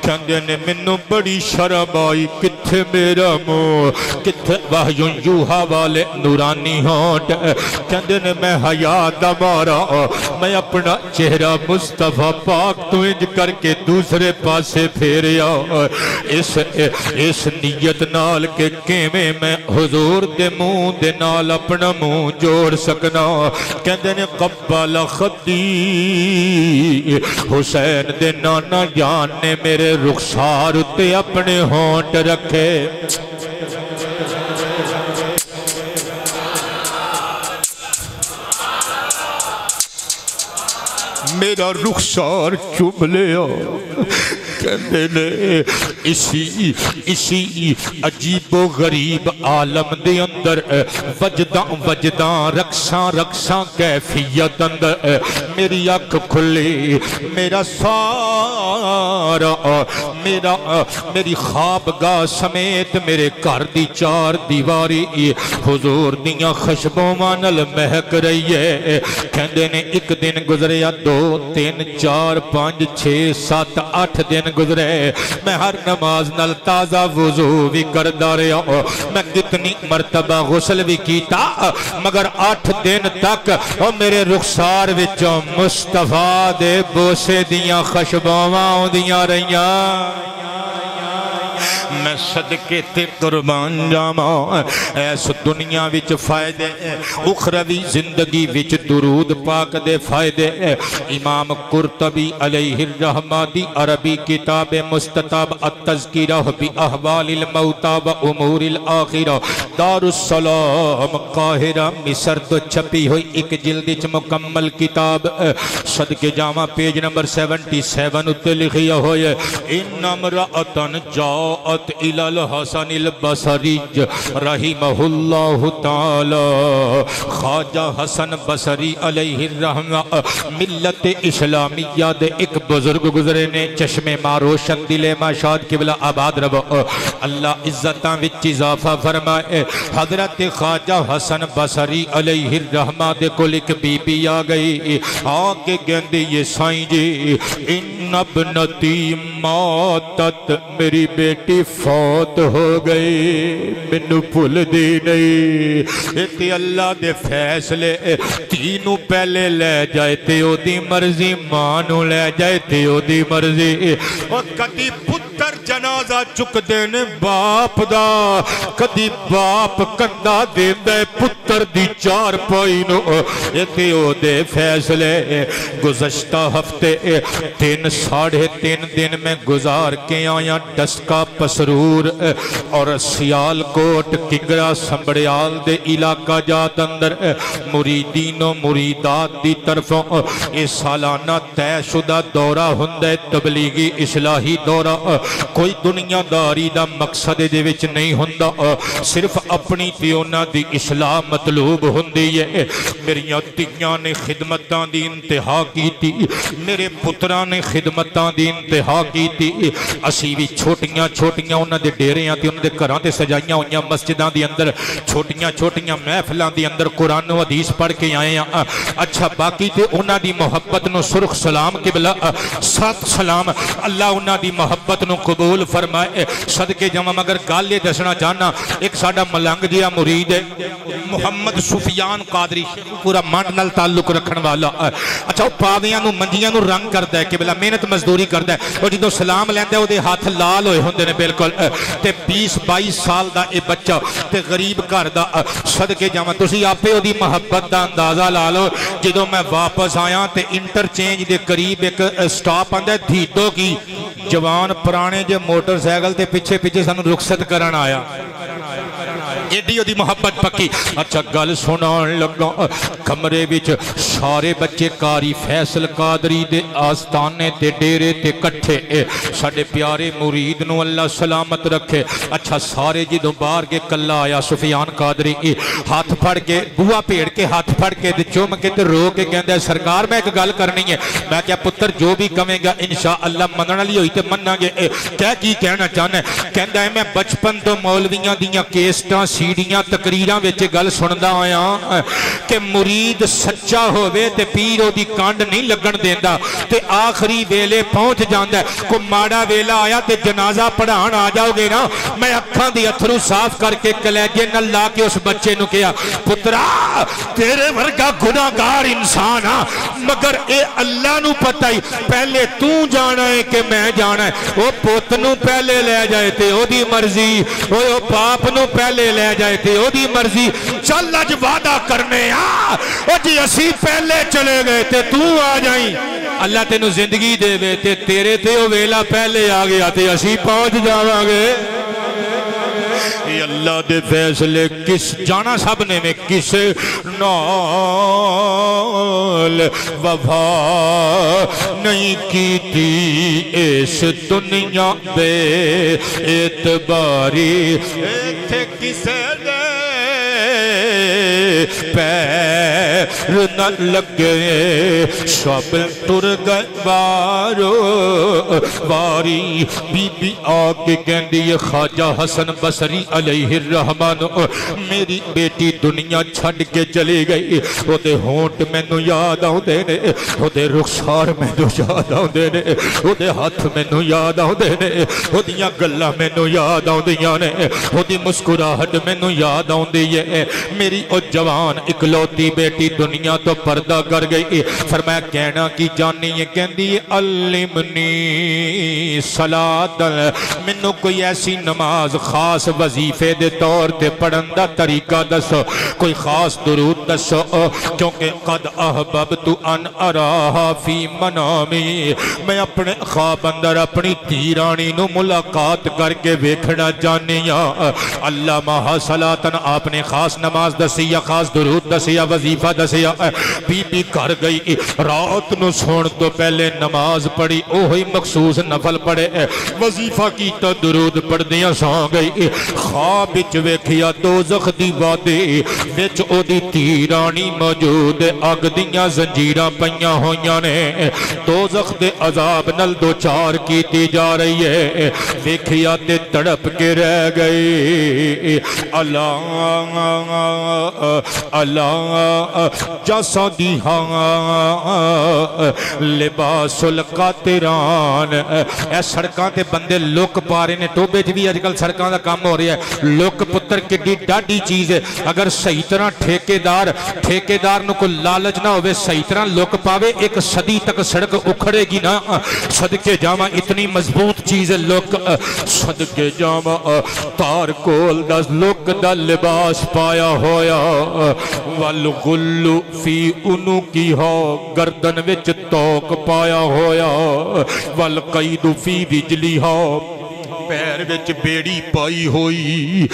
کہندے نے منو بڑی شرم آئی کتھے میرا منہ کتھے وحیوں یوہا والے نورانی ہونٹ کہندے نے میں حیات مارا میں اپنا چہرہ مصطفیٰ پاک تو انج کر کے دوسرے پاسے پھیریا اس نیت نال کے کیمیں میں حضور دے منہ دے نال اپنا منہ جوڑ سکنا کہندے نے قبل خدی حسین دے نانا جان نے میرے رخسار تے اپنے ہونٹ رکھے میرا رخسار چوم لیا کہندے نے اسی عجیب و غریب عالم دے اندر وجدان رکشاں کیفیت اندر میری آنکھ کھلی میرا سارا میری خوابگاہ سمیت میرے گھر دی چار دیواری حضور دیاں خشبوں مانل مہک رہی ہے کہندے نے ایک دن گزریا 2 3 4 5 6 7 8 دن گزرے میں ہر نماز نال تازہ وضو بھی کردہ رہا میں کتنی مرتبہ غسل بھی کیتا مگر 8 دن تک میرے رخسار وچوں مصطفیٰ دے بوسے دیاں خشبواں دیاں رہیاں میں صدقے تے قربان جاواں ایس دنیا وچ فائدے اخروی زندگی وچ درود پاک دے فائدے امام قرطبی علیہ الرحمہ دی عربی کتاب مستطاب التذکرہ بی احوال الموتى و امور الاخرہ دار السلام قاہرہ مصر تو چھپی ہوئی ایک جلد مکمل کتاب صدقے جاواں پیج نمبر 77 اتے لکھیا ہوئے ان امرأتن جاءت الى الحسن البصری رحمہ اللہ تعالی خواجہ حسن بصری علیہ الرحمہ ملت اسلامیہ دے ایک بزرگ گزرے نے چشم ماروشن دل ماشاد قبلہ آباد رہو اللہ عزتاں وچ اضافہ فرمائے حضرت خواجہ حسن بصری علیہ الرحمہ دے کول ایک بی بی آ گئی آگے گندی یہ سائیں جی ان ابنتی ماتت میری بیٹی فوت ہو گئی منو پھل دی نہیں ایتی اللہ دے فیصلے تینوں پہلے لے جائے تے او دی مرضی مانو لے جائے تے او دی مرضی اور کدی پتر جنازہ چک دینے باپ دا کدی باپ کندہ دیندے پتر دی 4 پائنو ایتی او دے فیصلے گزشتہ ہفتے 3.5 دن میں گزار کے آیا ڈسکا پسرور اور سیال کوٹ کنگرہ سمبڑیال دے علاقہ جات اندر مریدین و مریدات دی طرفوں اس سالانہ طے شدہ دورہ ہندے تبلیغی اصلاحی دورہ کوئی دنیا داری دا مقصد دے وچ نہیں ہندہ صرف اپنی تیونہ دی اصلاح مطلوب ہندی ہے میری تیاں نے خدمتاں دی انتہا کی تھی میرے پتران نے خدمتاں دی انتہا کی تھی اسی بھی چھوٹیاں انہاں دے ڈیریاں تے انہاں دے گھراں تے سجائیاں ہوئیاں مسجداں دی اندر چھوٹیاں محفلاں دی اندر قرآن و حدیث پڑھ کے آئے ہیں اچھا باقی تے انہاں دی محبت نو سرخ سلام قبلہ 7 سلام اللہ انہاں دی محبت نو قبول فرمائے صدقے جمع مگر گالے دسنا چاہنا ایک ساڑا ملنگ دیا مرید ہے محمد سفیان قادری پورا مانڈ نال تعلق رکھن والا اچھا وہ پاویاں نو منجیاں نو رنگ کردہ ہے قبلہ محنت مزدوری کردہ ہے اور جدو سلام لیندے ہو دے ہاتھ لال ہوئے ہوندے نے بالکل تے 20-22 سال دا اے بچہ تے غریب کر دا صدقے جاواں تسی آپے ہو دی محبت دا اندازہ لالو جدو میں واپس آیا تے انٹرچینج دے قریب ایک سٹاپ آندہ ہے دھیتو کی جوان پرانے جو موٹر سائیکل تے پیچھے سانو رخصت کرن آیا ایڈیو دی محبت پکی اچھا گل سنان لگا کمرے وچ سارے بچے کاری فیصل قادری دے آستانے تے ڈیرے تے کٹھے ساڑے پیارے مرید نو اللہ سلامت رکھے اچھا سارے جدوں باہر کے کلا آیا سفیان قادری ہاتھ پھڑ کے بوا پیڑ کے ہاتھ پھڑ کے چوم کے تے رو کے کہندے سرکار میں ایک گل کرنی ہے میں کیا پتر جو بھی کمیں گا انشاءاللہ مننا لی ہوئی تے مننا گے کیا کی کہنا چاہنا ہے کہندہ ہے میں بچپن تو مولویاں دیاں کیسٹاں سیڑیاں تقریراں وچ گل سندا آیا کہ مرید سچا ہوئے تے پیرو دی کانڈ نہیں لگن دیندا تے آخری ویلے پہنچ جاندا ہے کو ماڑا ویلا آیا تے جنازہ پڑھان آ جاؤ گے نا میں اکھاں دی اتھرو صاف کر کے کلیجے نہ لا کے اس بچے نو کیا پترا تیرے ورگا گناہگار انسان ہاں مگر اے اللہ نو پتہ ہی پہلے تو جانا ہے کہ میں جانا ہے وہ پوت نو پہلے لے جائے تے او دی مرضی وہ باپ نو پہلے لے جائے تے او دی مرضی چل اج وعدہ کرنے او جی اسی پہلے چلے گئے تے تو آ جائیں اللہ تینو زندگی دے وے تے تیرے تے او ویلا پہلے آ گیا تے اسی پہنچ جاواں گے اللہ دے فیصلے کس جانا سب نے میں کس نال وفا نہیں کی تھی اس دنیا بے اعتباری تھے کسے دے پیر نہ لگے شب ٹر گئے بارو واری بی بی آکے کہندی خواجہ حسن بصری علیہ الرحمن میری بیٹی دنیا چھڑ کے چلی گئی وہ دے ہونٹ میں نو یاد آؤں دے نے وہ دے رخسار میں نو یاد آؤں دے نے وہ دے ہاتھ میں نو یاد آؤں دے نے وہ دیاں گلہ میں نو یاد آؤں دیاں نے وہ دی مسکراہٹ میں نو یاد آؤں دیئے میری او جوان اکلوتی بیٹی دنیا تو پردہ کر گئی فرمایا کہنا کی جانی یہ کہندی علمنی صلاة منو کوئی ایسی نماز خاص وظیفے دے طور تے پڑھندہ طریقہ دسو کوئی خاص درود دسو کیونکہ قد احببت ان اراہا فی منامی میں اپنے خواب اندر اپنی تیرانی نو ملاقات کر کے ویکھنا جانیا اللہ مہا صلاتن آپ نے خاص نماز دسی یا خاص درود دسی یا وظیفہ دسی بی بی کر گئی رات نو سون تو پہلے نماز پڑھی اوہی مخصوص نفل پڑھے وظیفہ کی تو درود پڑھ دیا سان گئی خواب بچ ویکھیا دوزخ دی وادی وچ او دی تیرانی موجود اگ دیاں زنجیراں پیاں ہویاں نے دوزخ دے عذاب نل دو چار کیتی جا رہی ہے ویکھیا تے تڑپ کے رہ گئی اللہ اللہ جاسا دی لباس القاتران اے سڑکاں تے بندے لوک پا رہے نے ٹوبے بھی آج کل سڑکاں دا کام ہو رہا ہے لوک پتر کی ڈاڈی چیز ہے اگر صحیح طرح ٹھیکیدار نو کو لالچ نہ ہوئے صحیح طرح لوک پاوے ایک صدی تک سڑک اکھڑے گی نا صدقے جامع اتنی مضبوط چیز ہے لوک صدقے جامع تار کول دا لوک دا لباس پایا ہویا والغلو فی انو کی ہو گردن وچ توک پایا ہویا والقید فی رجلی ہو پیر وچ بیڑی پائی ہوئی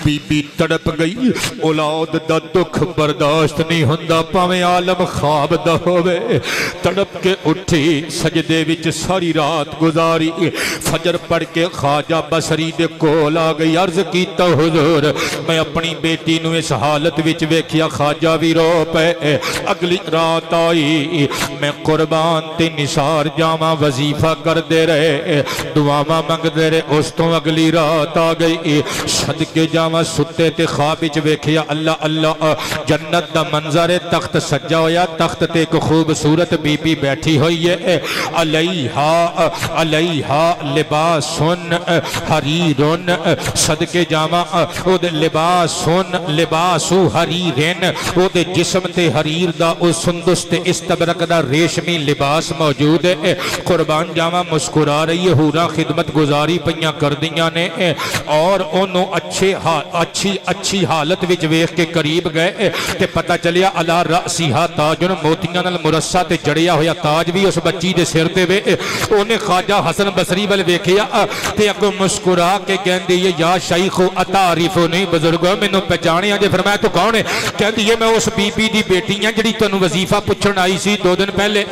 بی بی تڑپ گئی اولاد دا دکھ برداشت نہیں ہندا پاویں عالم خواب دا ہوئے تڑپ کے اٹھی سجدے وچ ساری رات گزاری فجر پڑھ کے خواجہ بصری دے کول آ گئی عرض کیتا حضور میں اپنی بیٹی نو اس حالت وچ ویکھیا خواجہ وی رو پے اگلی رات آئی میں قربان تے نثار جاواں وظیفہ کر دے رہے دعاواں منگ دے رہے اس تو اگلی رات آ گئی صدقے جاواں ستے تے خواب وچ ویکھیا اللہ اللہ جنت دا منظر تخت سجا ہویا تخت تے ایک خوبصورت بی بی بیٹھی ہوئی ہے علیہا لباسن حریرن صدقے جاواں او دے لباسو حریرن او دے جسم تے حریر دا او سندس تے استبرق دا ریشمی لباس موجود ہے قربان جاواں مسکرا رہی ہے حورا خدمت گزاری پیاں کر دیاں نے اور انہوں اچھی حالت وچ ویکھ کے قریب گئے تے پتہ چلیا علی رأسیہا تاجن موتیاں نال مرصع تے جڑیا ہویا تاج بھی اس بچی دے سر تے وے اونے خواجہ حسن بصری ول ویکھیا تے اگوں مسکرا کے کہندی یا شیخ اتعرفنی بزرگو مینوں پہچانیا جے فرمایا تو کون ہے کہندی میں اس بی بی دی بیٹی ہاں جڑی تینوں وظیفہ پوچھن آئی سی 2 دن پہلے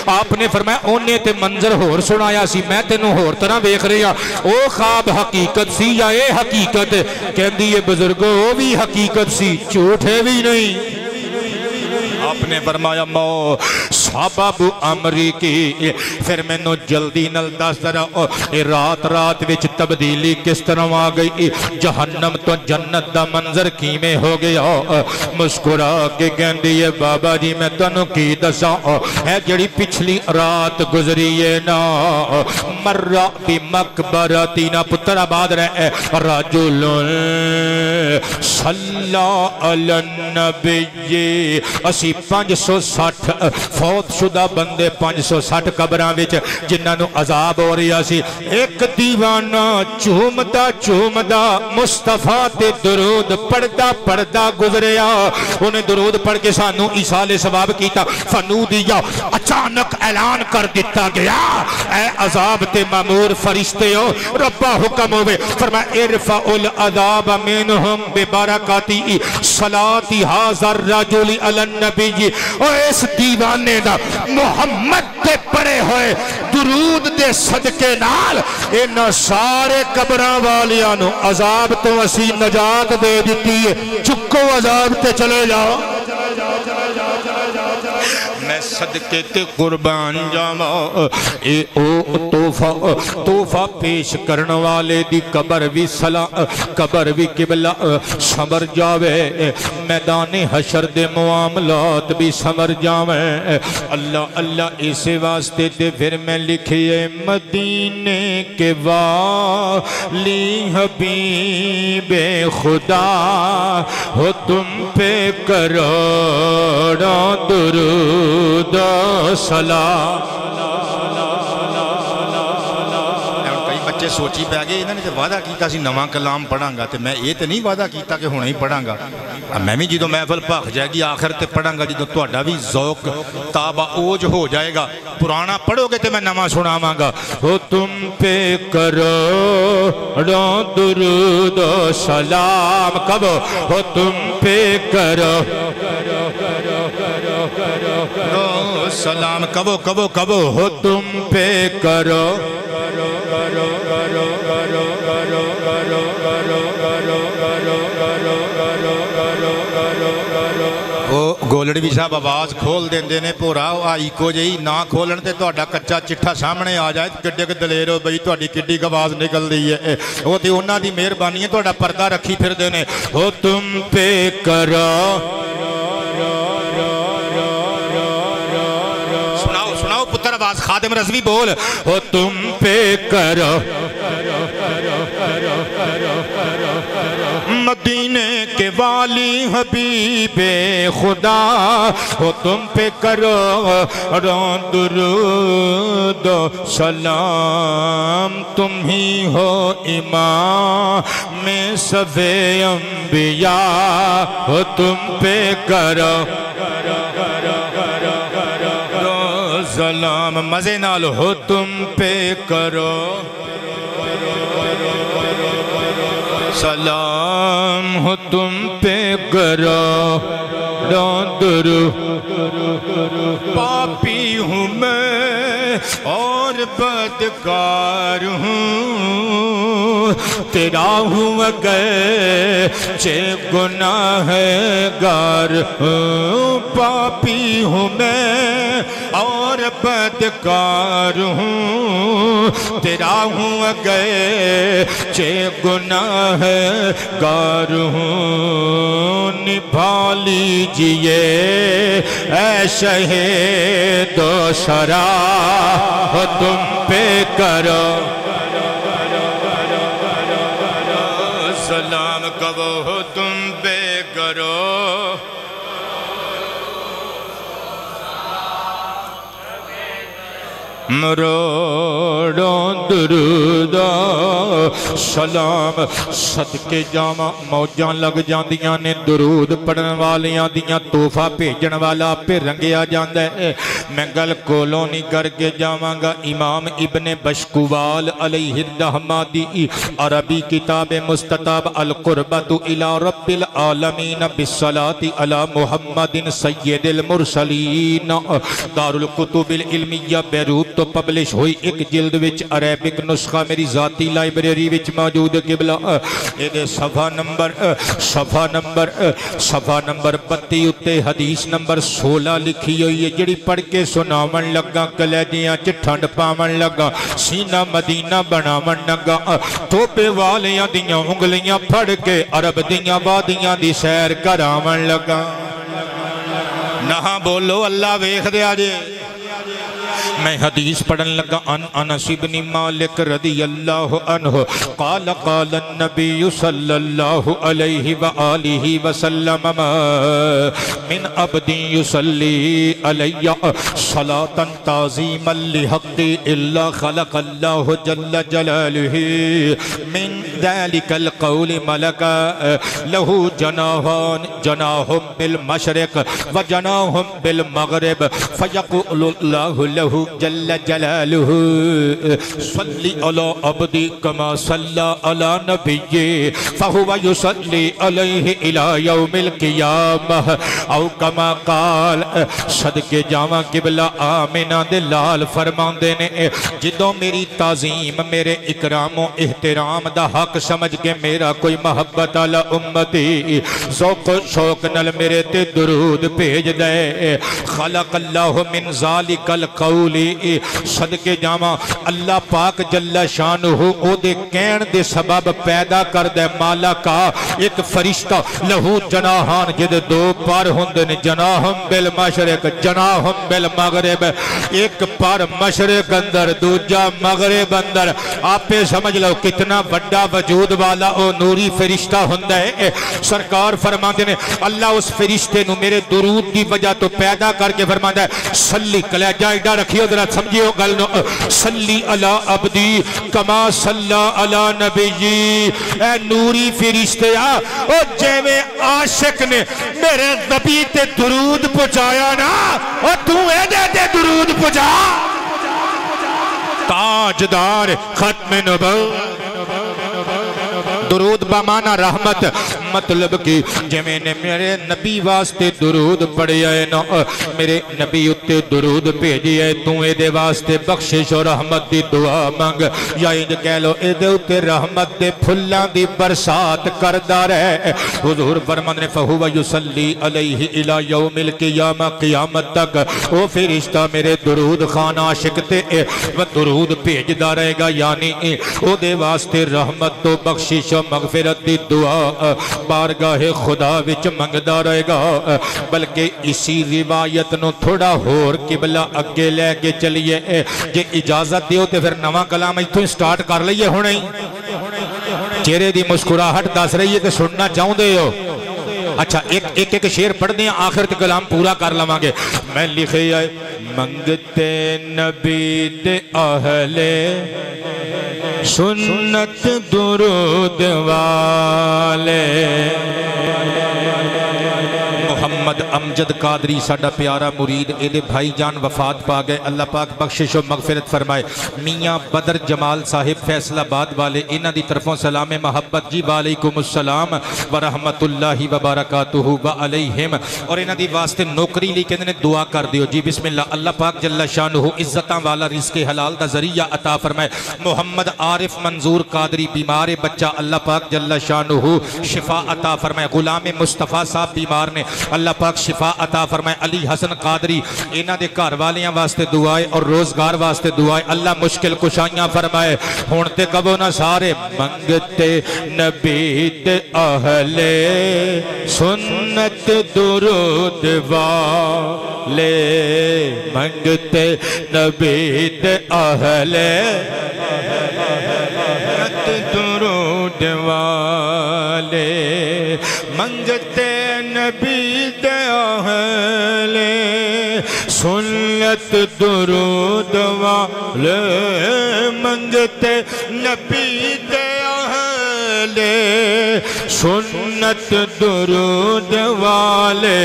آپ نے فرمایا اونے تے منظر ہور سنایا سی میں تینوں ہور طرح ویکھ رہا او خواب حقیقت سی یا اے حقیقت کہندی یہ بزرگوں وہ بھی حقیقت سی جھوٹے بھی نہیں آپ نے فرمایا مو سبب امری کی پھر میں نو جلدی نل دس درہ رات وچ تبدیلی کس طرح آ گئی جہنم تو جنت دا منظر کیمیں ہو گیا مسکرا کے کہندی ہے بابا جی میں تنو کی دسا ہے جڑی پچھلی رات گزری ہے نا مرہ بی مقبرتی نا پتر آباد رہے رجل صلی علی النبی اسی 560 فوت شدہ بندے 560 قبران وچ جنہاں نو عذاب ہو رہا سی ایک دیوانہ چومدہ مصطفیٰ تے درود پڑھدا گزریا انہیں درود پڑھ کے سانو ایصال ثواب کیتا فنودیا اچانک اعلان کر دیتا گیا اے عذاب تے مامور فرشتے ہو ربا حکم ہوئے فرمایا ارفع العذاب منہم ببرکاتی صلاتی حاضر رجل علی النبی جی او اس دیوانے دا محمد تے پڑے ہوئے درود دے صدقے نال انہاں سارے قبراں والیاں نو عذاب تو اسی نجات دے دیتی ہے چکو عذاب تے چلے جاؤ میں صدقے تے قربان جاواں اے او توفہ پیش کرن والے دی قبر بھی قبر بھی قبلہ سمر جاوے میدان حشر دے معاملات بھی سمر جاوے اللہ اللہ اسے واسطے تے پھر میں لکھیے مدینے کے والی حبیب خدا ہو تم پہ کروڑوں درود و سلام بچے سوچی پہ گئے انہوں نے وعدہ کیتا سی نواں کلام پڑھاں گا تے میں یہ تے نہیں وعدہ کیتا کہ ہونا ہی پڑھاں گا میں بھی جدو محفل بھاگ جائے گی آخر تے پڑھاں گا جدو تہاڈا بھی ذوق تاب اوج ہو جائے گا پرانا پڑھو گے تے میں نواں سناواں گا ہو تم پہ کروڑوں درود و سلام کب ہو تم پہ سلام کبو کبو کبو ہو تم پہ کرو گولڑی بھی صاحب آواز کھول دیندے نے پورا آئی کو جئی نہ کھولن تے تہاڈا کچا چٹھا سامنے آ جائے کڈے کہ دلیر ہو بھئی تہاڈی کڈی آواز نکل رہی ہے وہ تے انہاں دی مہربانی ہے تہاڈا پردہ رکھی پھر دے نے ہو تم پہ کرو سناؤ پتر آواز خادم رضوی بول ہو تم پہ کرو مدینے کے والی حبیب خدا ہو تم پہ کرو درود و سلام تم ہی ہو امام سب انبیاء ہو تم پہ کرو سلام مزے نال ہو تم پہ کرو سلام ہو تم پہ کرو پاپی ہوں میں اور بدکار ہوں تیرا ہوں اگر چے گناہ گار ہوں پاپی ہوں میں اور بدکار ہوں تیرا ہوں اگر چے گناہ گار ہوں نبھا لیجئے اے شہید و شرع ہو تم پہ کرو سلام کبو ہو تم پہ کرو مروڑوں درود سلام صدقے جاواں موجاں لگ جاندیاں نے درود پڑھن والیاں دیاں تحفہ بھیجن والا پہ رنگیا جاندا ہے میں گل کولوں نہیں کر کے جاواں گا امام ابن بشکوال علیہ الرحمہ دی عربی کتاب مستطاب القربۃ الی رب العالمین بالصلاۃ علی محمد سید المرسلین دار الکتب العلمیہ بیروت تو پبلش ہوئی ایک جلد وچ عربک نسخہ میری ذاتی لائبریری وچ موجود قبلہ یہ صفحہ نمبر 32 اتے حدیث نمبر 16 لکھی ہوئی ہے جڑی پڑھ کے سناون لگا کلیجیاں چ ٹھنڈ پاون لگا سینہ مدینہ بناون لگا توپے والیاں دیاں انگلیاں پھڑ کے عرب دیاں وادیاں دی سیر کراون لگا نہ بولو اللہ ویکھ دے آجے میں حدیث پڑھن لگا انس بن مالک رضی اللہ عنہ قال قال النبی صلی اللہ علیہ وآلہ وسلم من عبد یصلی علی صلاة تعظیما لحق الا خلق اللہ جل جلالہ من ذلك القول ملكا له جناحان جناح بالمشرق وجناح بالمغرب فيقول الله له جل جلاله صل على عبدي كما صلى على نبيه فهو يصلي عليه إلى يوم القيامة أو كما قال صدق جاواں قبلہ آمینہ دلال فرماندے نے جدوں میری تعظیم میرے اکرام و احترام دا حق سمجھ کے میرا کوئی محبت علی امتی ذوق و شوق نل میرے تے درود بھیج دے خلق اللہ من ذالک القول صدقے جاواں اللہ پاک جل شانہ او دے کہن دے سبب پیدا کر دے مالا کا ایک فرشتہ لہو جناحان جدے دو پار ہوندے نے جناحم بالمشرق جناحم بالمغرب ایک پار مشرق اندر دوجا مغرب اندر آپ پہ سمجھ لو کتنا بڑا وجود والا او نوری فرشتہ ہوندہ ہے سرکار فرماتے نے اللہ اس فرشتے نو میرے درود دی وجہ تو پیدا کر کے فرماتا ہے صلی کلیجہ ایڈا رکھیو ذرا سمجھیو گل نو صلی علی عبدی کما صلی علی نبی اے نوری فرشتے او جیوے عاشق نے میرے نبی تے درود پہنچایا نا او تو اے دے درود پہنچا تاجدار ختم نبوت درود بامانا رحمت مطلب کی جمیں نے میرے نبی واسطے درود پڑھیا ہے نا میرے نبی اتے درود بھیجی ہے تو اے دے واسطے بخشش اور رحمت دی دعا مانگ یا انج کہہ لو اے دے اتے رحمت دے پھلاں دی برسات کردہ رہے حضور فرمان نے فہو یصلی علیہ الی یوم القیامہ قیامت تک او فرشتہ میرے درود خان عاشق تے و درود بھیجدہ رہے گا یعنی او دے واسطے رحمت تو بخشش و مغفرت دی دعا بارگاہ خدا وچ منگدا رہے گا بلکہ اسی روایت نو تھوڑا ہور قبلہ اگے لے کے چلیے جے اجازت دیو تے پھر نواں کلام ایتھوں سٹارٹ کر لئیے ہونے چہرے دی مسکراہٹ دس رہی ہے کہ سننا چاہوں دے ہو اچھا ایک شعر پڑھ دیں آخر تے کلام پورا کر لواں گے میں لکھے آئے منگتے نبی دے اہلِ سنت درود والے محمد امجد قادری ساڈا پیارا مرید ایدے بھائی جان وفات پا گئے اللہ پاک بخشش و مغفرت فرمائے میاں بدر جمال صاحب فیصل آباد والے انہ دی طرفوں سلام محبت جی وعلیکم السلام ورحمت اللہ وبرکاتہ وعلیہم اور انہ دی واسطے نوکری لی کہ انہیں دعا کر دیو جی بسم اللہ اللہ پاک جل شانہ عزتاں والا رزق حلال دا ذریعہ عطا فرمائے محمد عارف منظور قادری بیمار بچہ اللہ پاک جل شانہ شفا عطا فرمائے غلام مصطفیٰ صاحب بیمار نے اللہ پاک شفا عطا فرمائے علی حسن قادری انہ دے گھر والیاں واسطے دعائے اور روزگار واسطے دعائے اللہ مشکل کشائیاں فرمائے ہونتے کبو نہ سارے منگتے نبی دے اہل سنت درود والے منگتے نبی دے اہل سنت درود والے منگتے نبی دے اہل سنت درود والے منگتے نبی دے اہل سنت درود والے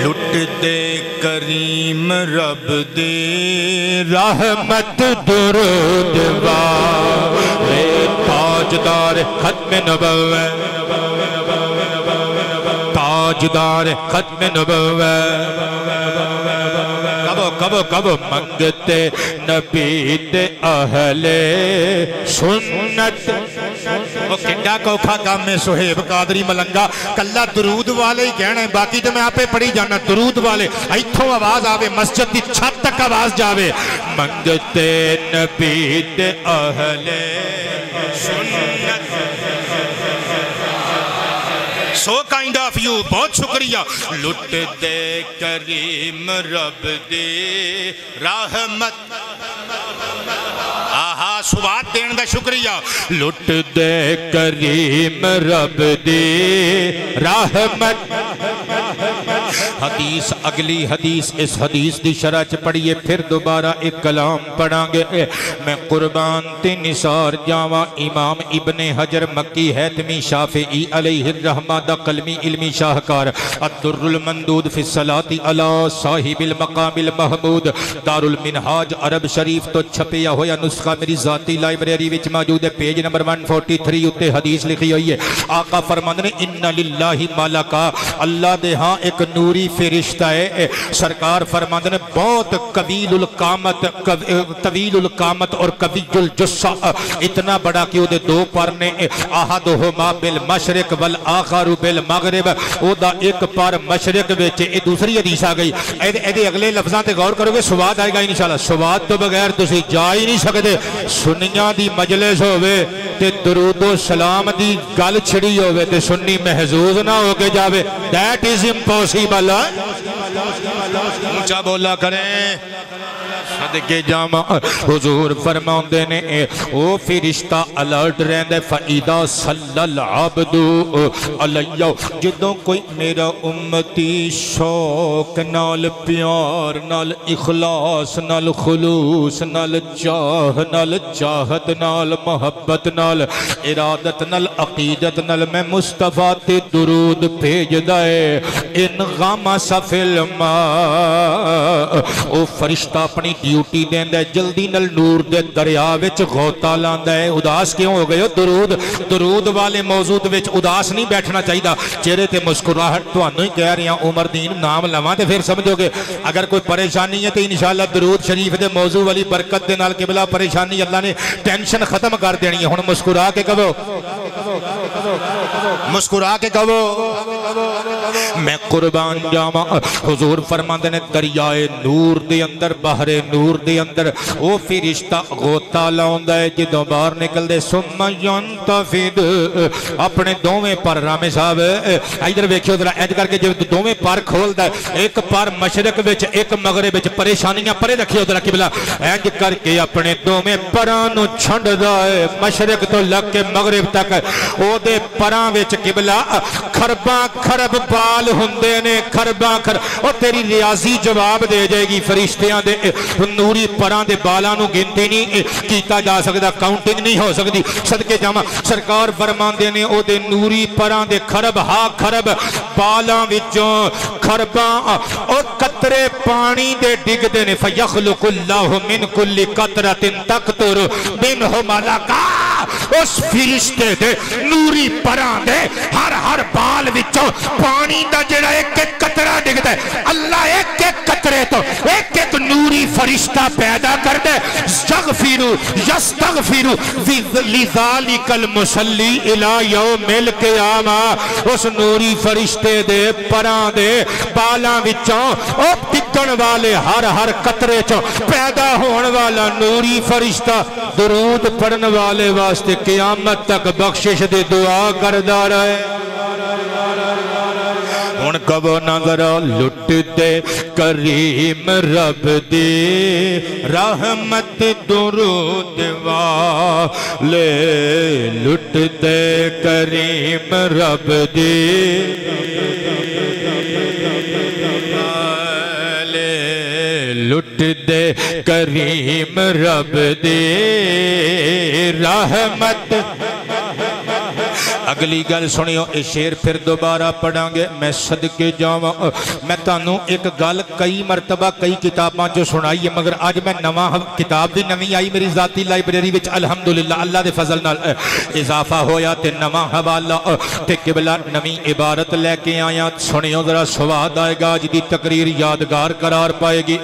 لٹ دے کریم رب دے رحمت درود والے تاجدار ختم نبوت تاجدار ختم نبوت کبو منگتے نبی دے اہل سنت وہ کنڈا کوکھا کام میں سہیب قادری ملنگا کلہ درود والے ہی کہنا ہے باقی تو میں آپ پہ پڑھی جانا درود والے ایتھوں آواز آوے مسجد دی چھت تک آواز جاوے منگتے نبی دے اہل سنت So kind of you بہت شکریہ لٹ دے کریم رب دے رحمت آہا سوات دین دا شکریہ لٹ دے کریم رب دے رحمت حدیث اگلی حدیث اس حدیث دی شرح چ پڑھیے پھر دوبارہ ایک کلام پڑھاں گے میں قربان تے نثار جاواں امام ابن حجر مکی حیتمی شافعی علیہ الرحمہ دا قلمی علمی شاہکار الدر المندود فی الصلاۃ علی صاحب المقام المحمود دار المنہاج عرب شریف تو چھپیا ہویا نسخہ میری ذاتی لائبریری وچ موجود ہے پیج نمبر 143 اتے حدیث لکھی ہوئی ہے آقا فرماندے نے ان للہ ملکا اللہ دے ہاں ایک نوری فرشتہ ہے سرکار فرماندے نے بہت طویل القامت اور قوی الجثہ اتنا بڑا کہ وہ دے دو پر نے احدہما بالمشرق والآخر بالمغرب او دا ایک پر مشرق وچ اے دوسری حدیث آ گئی اے اگلے لفظاں تے غور کرو گے سواد آئے گا انشاءاللہ سواد تو بغیر تسی جا ہی نہیں سکتے سنیاں دی مجلس ہوئے تے درود و سلام دی گل چھڑی ہوئے تے سنی محظوظ نہ ہو کے جاوے that is impossible اونچا بولا کریں صدقے جامع حضور فرماندے نے او فرشتہ الرٹ رہندے فَإِذَا صَلَّى الْعَبْدُ عَلَيَّ جدوں کوئی میرا امتی شوق نال پیار نال اخلاص نال خلوص نال چاہ نال چاہت نال محبت نال ارادت نال عقیدت نال میں مصطفیٰ تے درود بھیج دائے ان غامس فی الماء او فرشتہ اپنی ڈیوٹی دین دے جلدی نل نور دے دریا وچ غوطہ لاندہ ہے اداس کیوں ہو گئے درود والے موضوع وچ اداس نہیں بیٹھنا چاہیے چہرے تے مسکراہٹ تو انہوں ہی کہہ رہی ہیں عمر دین نام لواں تے پھر سمجھو گے اگر کوئی پریشانی ہے تو انشاءاللہ درود شریف دے موضوع والی برکت دے نال قبلہ پریشانی اللہ نے ٹینشن ختم کر دینی ہے ہن مسکرا کے کہو مسکرا کے کہو میں قربان جاواں حضور فرماندے نے دریائے نور دے اندر بحر نور دے اندر او فرشتہ غوطہ لاوندا ہے جدوں باہر نکل دے ثم ينتفض اپنے دوویں پر رامے صاحب ادھر ویکھیو ذرا اج کر کے جے دوویں پر کھولدا ہے ایک پر مشرق وچ ایک مغرب وچ پریشانیاں پرے رکھیو ذرا قبلہ اج کر کے اپنے دوویں پراں نو چھنڈدا ہے مشرق تو لگ کے مغرب تک او دے پراں وچ قبلہ خرباں خرب بال ہوندے نے خرباں خرب او تیری ریاضی جواب دے جائے گی فرشتیاں دے نوری پراں دے بالاں نو گنتی نہیں کیتا جا سکدا کاؤنٹنگ نہیں ہو سکتی صدقے جاواں سرکار فرماندے نے او دے نوری پراں دے خرب ہا خرب بالاں وچوں خرباں او قطرے پانی دے ڈگدے نے فیخلق اللہ من کل قطرۃ تقطر منہ ملکا اس فرشتے دے نوری پراں دے ہر بال وچوں پانی دا جڑا ایک ایک قطرہ ڈگدا ہے اللہ ایک ایک قطرے تو ایک ایک نوری فرشتہ پیدا کر دے یستغفرو لذالک المصلی الی یوم القیامہ اس نوری فرشتے دے پراں دے بالاں وچوں او ڈگن والے ہر قطرے چوں پیدا ہون والا نوری فرشتہ درود پڑھن والے واسطے قیامت تک بخشش دے دعا کردا رہے ہن کبو نظر لٹ دے کریم رب دی رحمت درود والے لٹ دے کریم رب دی لٹ دے کریم رب دی رحمت اگلی گل سنیو اے شیر پھر دوبارہ پڑھاں گے میں صدقے جاواں میں تانوں ایک گل کئی مرتبہ کئی کتاباں جو سنائی ہے مگر آج میں نواں کتاب بھی نویں آئی میری ذاتی لائبریری وچ الحمدللہ اللہ دے فضل نال اضافہ ہویا تے نواں حوالہ تے قبلہ نویں عبارت لے کے آیا سنیو ذرا سواد آئے گا جدی تقریر یادگار قرار پائے گی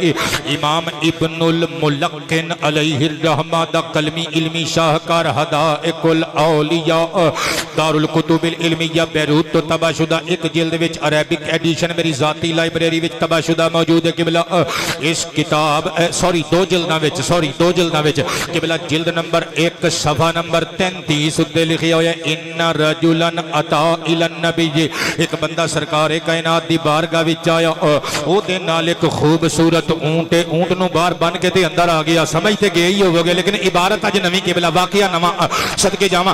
امام ابن الملقن علیہ الرحمہ دا قلمی علمی شاہکار حدائق الاولیاء دار الکتب العلمیہ بیروت تو تباہ شدہ ایک جلد وچ عربک ایڈیشن میری ذاتی لائبریری وچ تباہ شدہ موجود ہے قبلہ اس کتاب دو جلدہ وچ قبلہ جلد نمبر 1 صفحہ نمبر 33 اتنے لکھی ہوئے ان رجلن اتا الی النبی ایک بندہ سرکار کائنات دی بارگاہ وچ آیا او دے نال ایک خوبصورت اونٹ نو باہر بن کے تے اندر آ گیا سمجھتے گئے ہی ہو گئے لیکن عبارت اج نویں قبلہ واقعہ نواں صدقے جاواں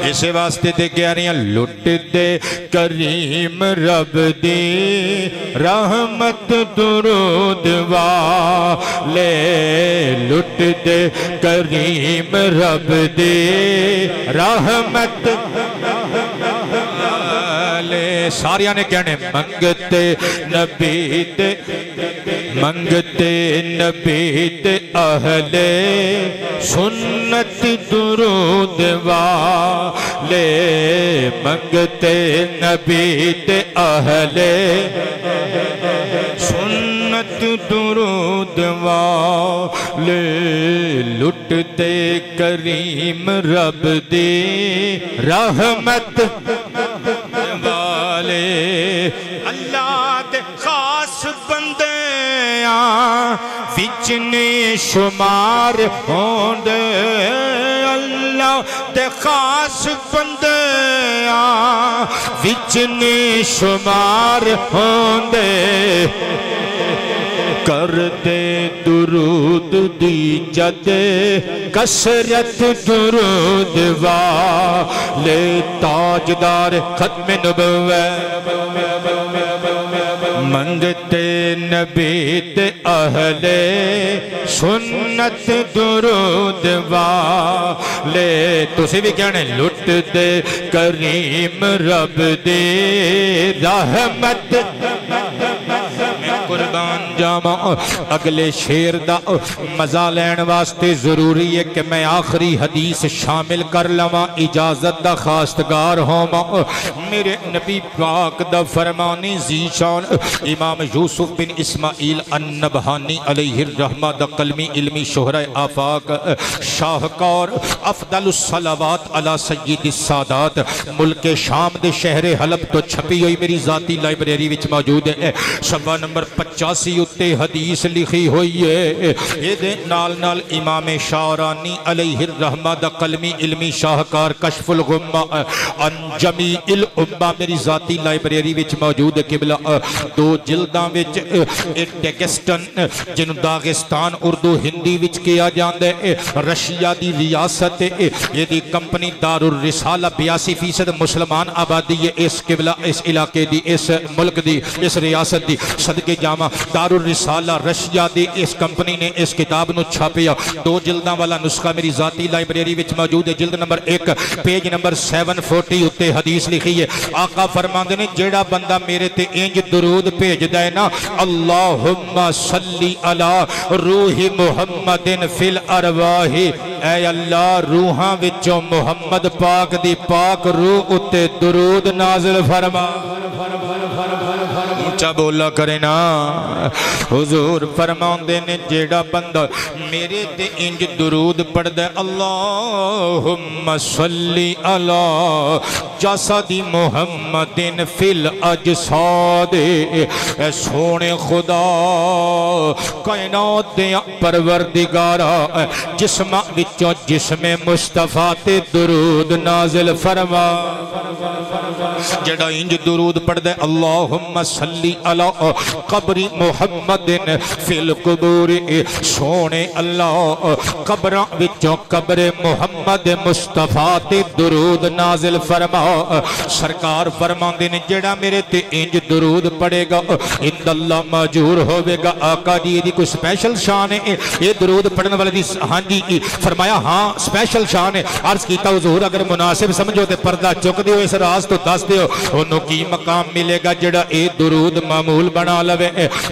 اسے واسطے تے کہہ رہی ہیں لٹ دے کریم رب دی رحمت درود والے لٹ دے کریم رب دی رحمت ساریاں نے کہنے منگتے نبی تے اہل سنت درود والے منگتے نبی تے اہل سنت درود والے لٹتے کریم رب دی رحمت والے اللہ دے خاص بندیاں وچ نے شمار ہوندے اللہ دے خاص بندیاں وچ نے شمار ہوندے کر دے درود دی جد کثرت درود والے تاجدار ختم نبوت منگتے نبی تے اہل سنت درود والے تسی بھی کہنے لٹ دے کریم رب دے رحمت قربان جاما اگلے شیر دا مزہ لین واسطے ضروری ہے کہ میں آخری حدیث شامل کر لواں اجازت دا خواستگار ہوما میرے نبی پاک دا فرمانی ذیشان امام یوسف بن اسماعیل النبہانی علیہ الرحمہ دا قلمی علمی شہرہ آفاق شاہکار افضل الصلوات علی سید السادات ملک شام دے شہر حلب تو چھپی ہوئی میری ذاتی لائبریری وچ موجود ہے صفحہ نمبر 85 اتے حدیث لکھی ہوئی ہے یہ دے نال نال امام شاعرانی علیہ الرحمہ دا قلمی علمی شاہکار کشف الغمہ ان جمیع الامہ میری ذاتی لائبریری وچ موجود ہے قبلہ دو جلداں وچ ٹیکسٹن جنہوں داغستان اردو ہندی وچ کیا جاندے رشیا دی ریاست یہ دی کمپنی دار الرسالہ 82% مسلمان آبادی ہے اس قبلہ اس علاقے دی اس ملک دی اس ریاست دی صدقے جامع دار الرسالہ رشیا دی اس کمپنی نے اس کتاب نو چھاپیا دو جلداں والا نسخہ میری ذاتی لائبریری وچ موجود ہے جلد نمبر 1 پیج نمبر 740 اتے حدیث لکھی ہے آقا فرماندے نے جیڑا بندہ میرے تے انج درود بھیج دے نا اللہم صلی علی روح محمد فی الارواح اے اللہ روحاں وچوں محمد پاک دی پاک روح اتے درود نازل فرما اونچا بولا کرے نا حضور فرماندے نے جیڑا بندہ میرے تے انج درود پڑھ دے اللہم صلی علی جسد محمد فی الاجساد اے سونے خدا کائنات دیا پروردگارا جسم وچوں جسم مصطفیٰ تے درود نازل فرما جڑا انج درود پڑھ دے اللہم صلی علی قبر محمد فی القبور سونے اللہ قبرہ وچوں قبر محمد مصطفیٰ تے درود نازل فرما سرکار فرما دینے جڑا میرے تے انج درود پڑے گا اند اللہ ماجور ہوئے گا آقا جی دی کوئی سپیشل شان ہے یہ درود پڑھنے والے دی ہاں جی فرمایا ہاں سپیشل شان ہے عرض کیتا حضور اگر مناسب سمجھو تے پردہ چک دیو اس راز تو دس دیو انہوں کی مقام ملے گا جڑا اے درود معمول بنا لوے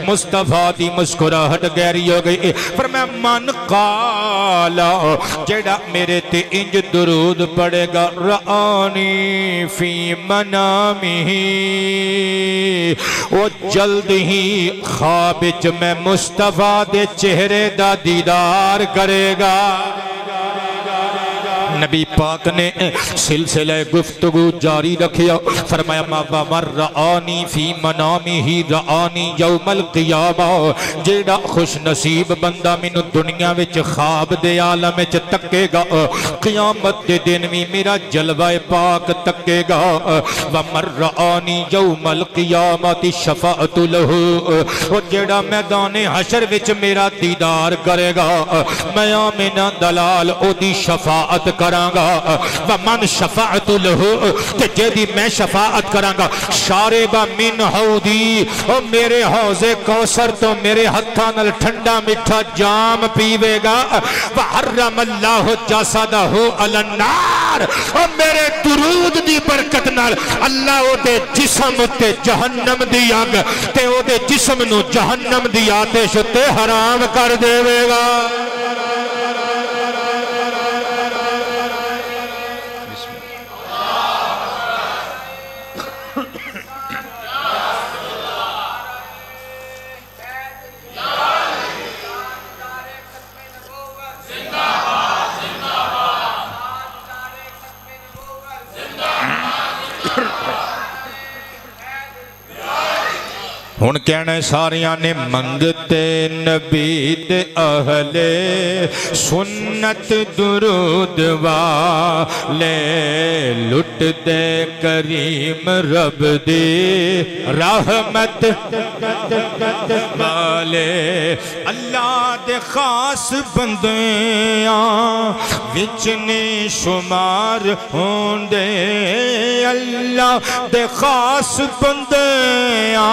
مصطفیٰ دی مسکراہٹ گہری ہو گئی فرمایا من قالا جڑا میرے تے انج درود پڑے گا رآنی فی منامی وہ جلد ہی خوابچ میں مصطفیٰ دے چہرے دا دیدار کرے گا نبی پاک نے سلسلہ گفتگو جاری رکھیا فرمایا ما مر رآنی فی منامی ہی رآنی یوم القیامہ جیڑا خوش نصیب بندہ منو دنیا وچ خواب دے عالم وچ تکے گا قیامت دے دن میں میرا جلوہ پاک تکے گا ومر رآنی یوم القیامت شفاعت لہو جیڑا میدان حشر وچ میرا دیدار کرے گا میں آمینہ دلال او دی شفاعت کرانگا ومن شفاعت لہو تے جیدی میں شفاعت کرانگا شاربا من حودی او میرے حوض کوثر تو میرے ہتھاں نال ٹھنڈا میٹھا جام پیوے گا وحرم اللہ جسدہ علی النار او میرے درود دی برکت نال اللہ او دے جسم تے جہنم دی آگ تے او دے جسم نو جہنم دی آتش تے حرام کر دے گا ہن کہنا ساریاں نے منگتے نبی دے اہل سنت درود والے لٹ دے کریم رب دی رحمت والے اللہ دے خاص بندیاں وچنے شمار ہوندے اللہ دے خاص بندیاں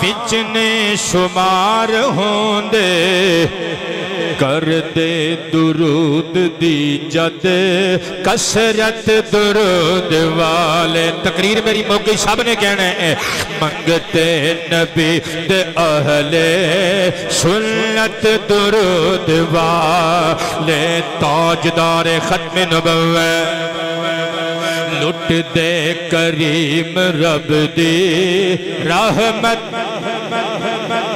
وچنے شمار ہوندے کر دے درود دی جد کسرت درود والے تقریر میری موقعی سب نے کہنے ہیں منگتے نبی دے اہل سنت درود والے تاجدار ختم نبوت لٹ دے کریم رب دی رحمت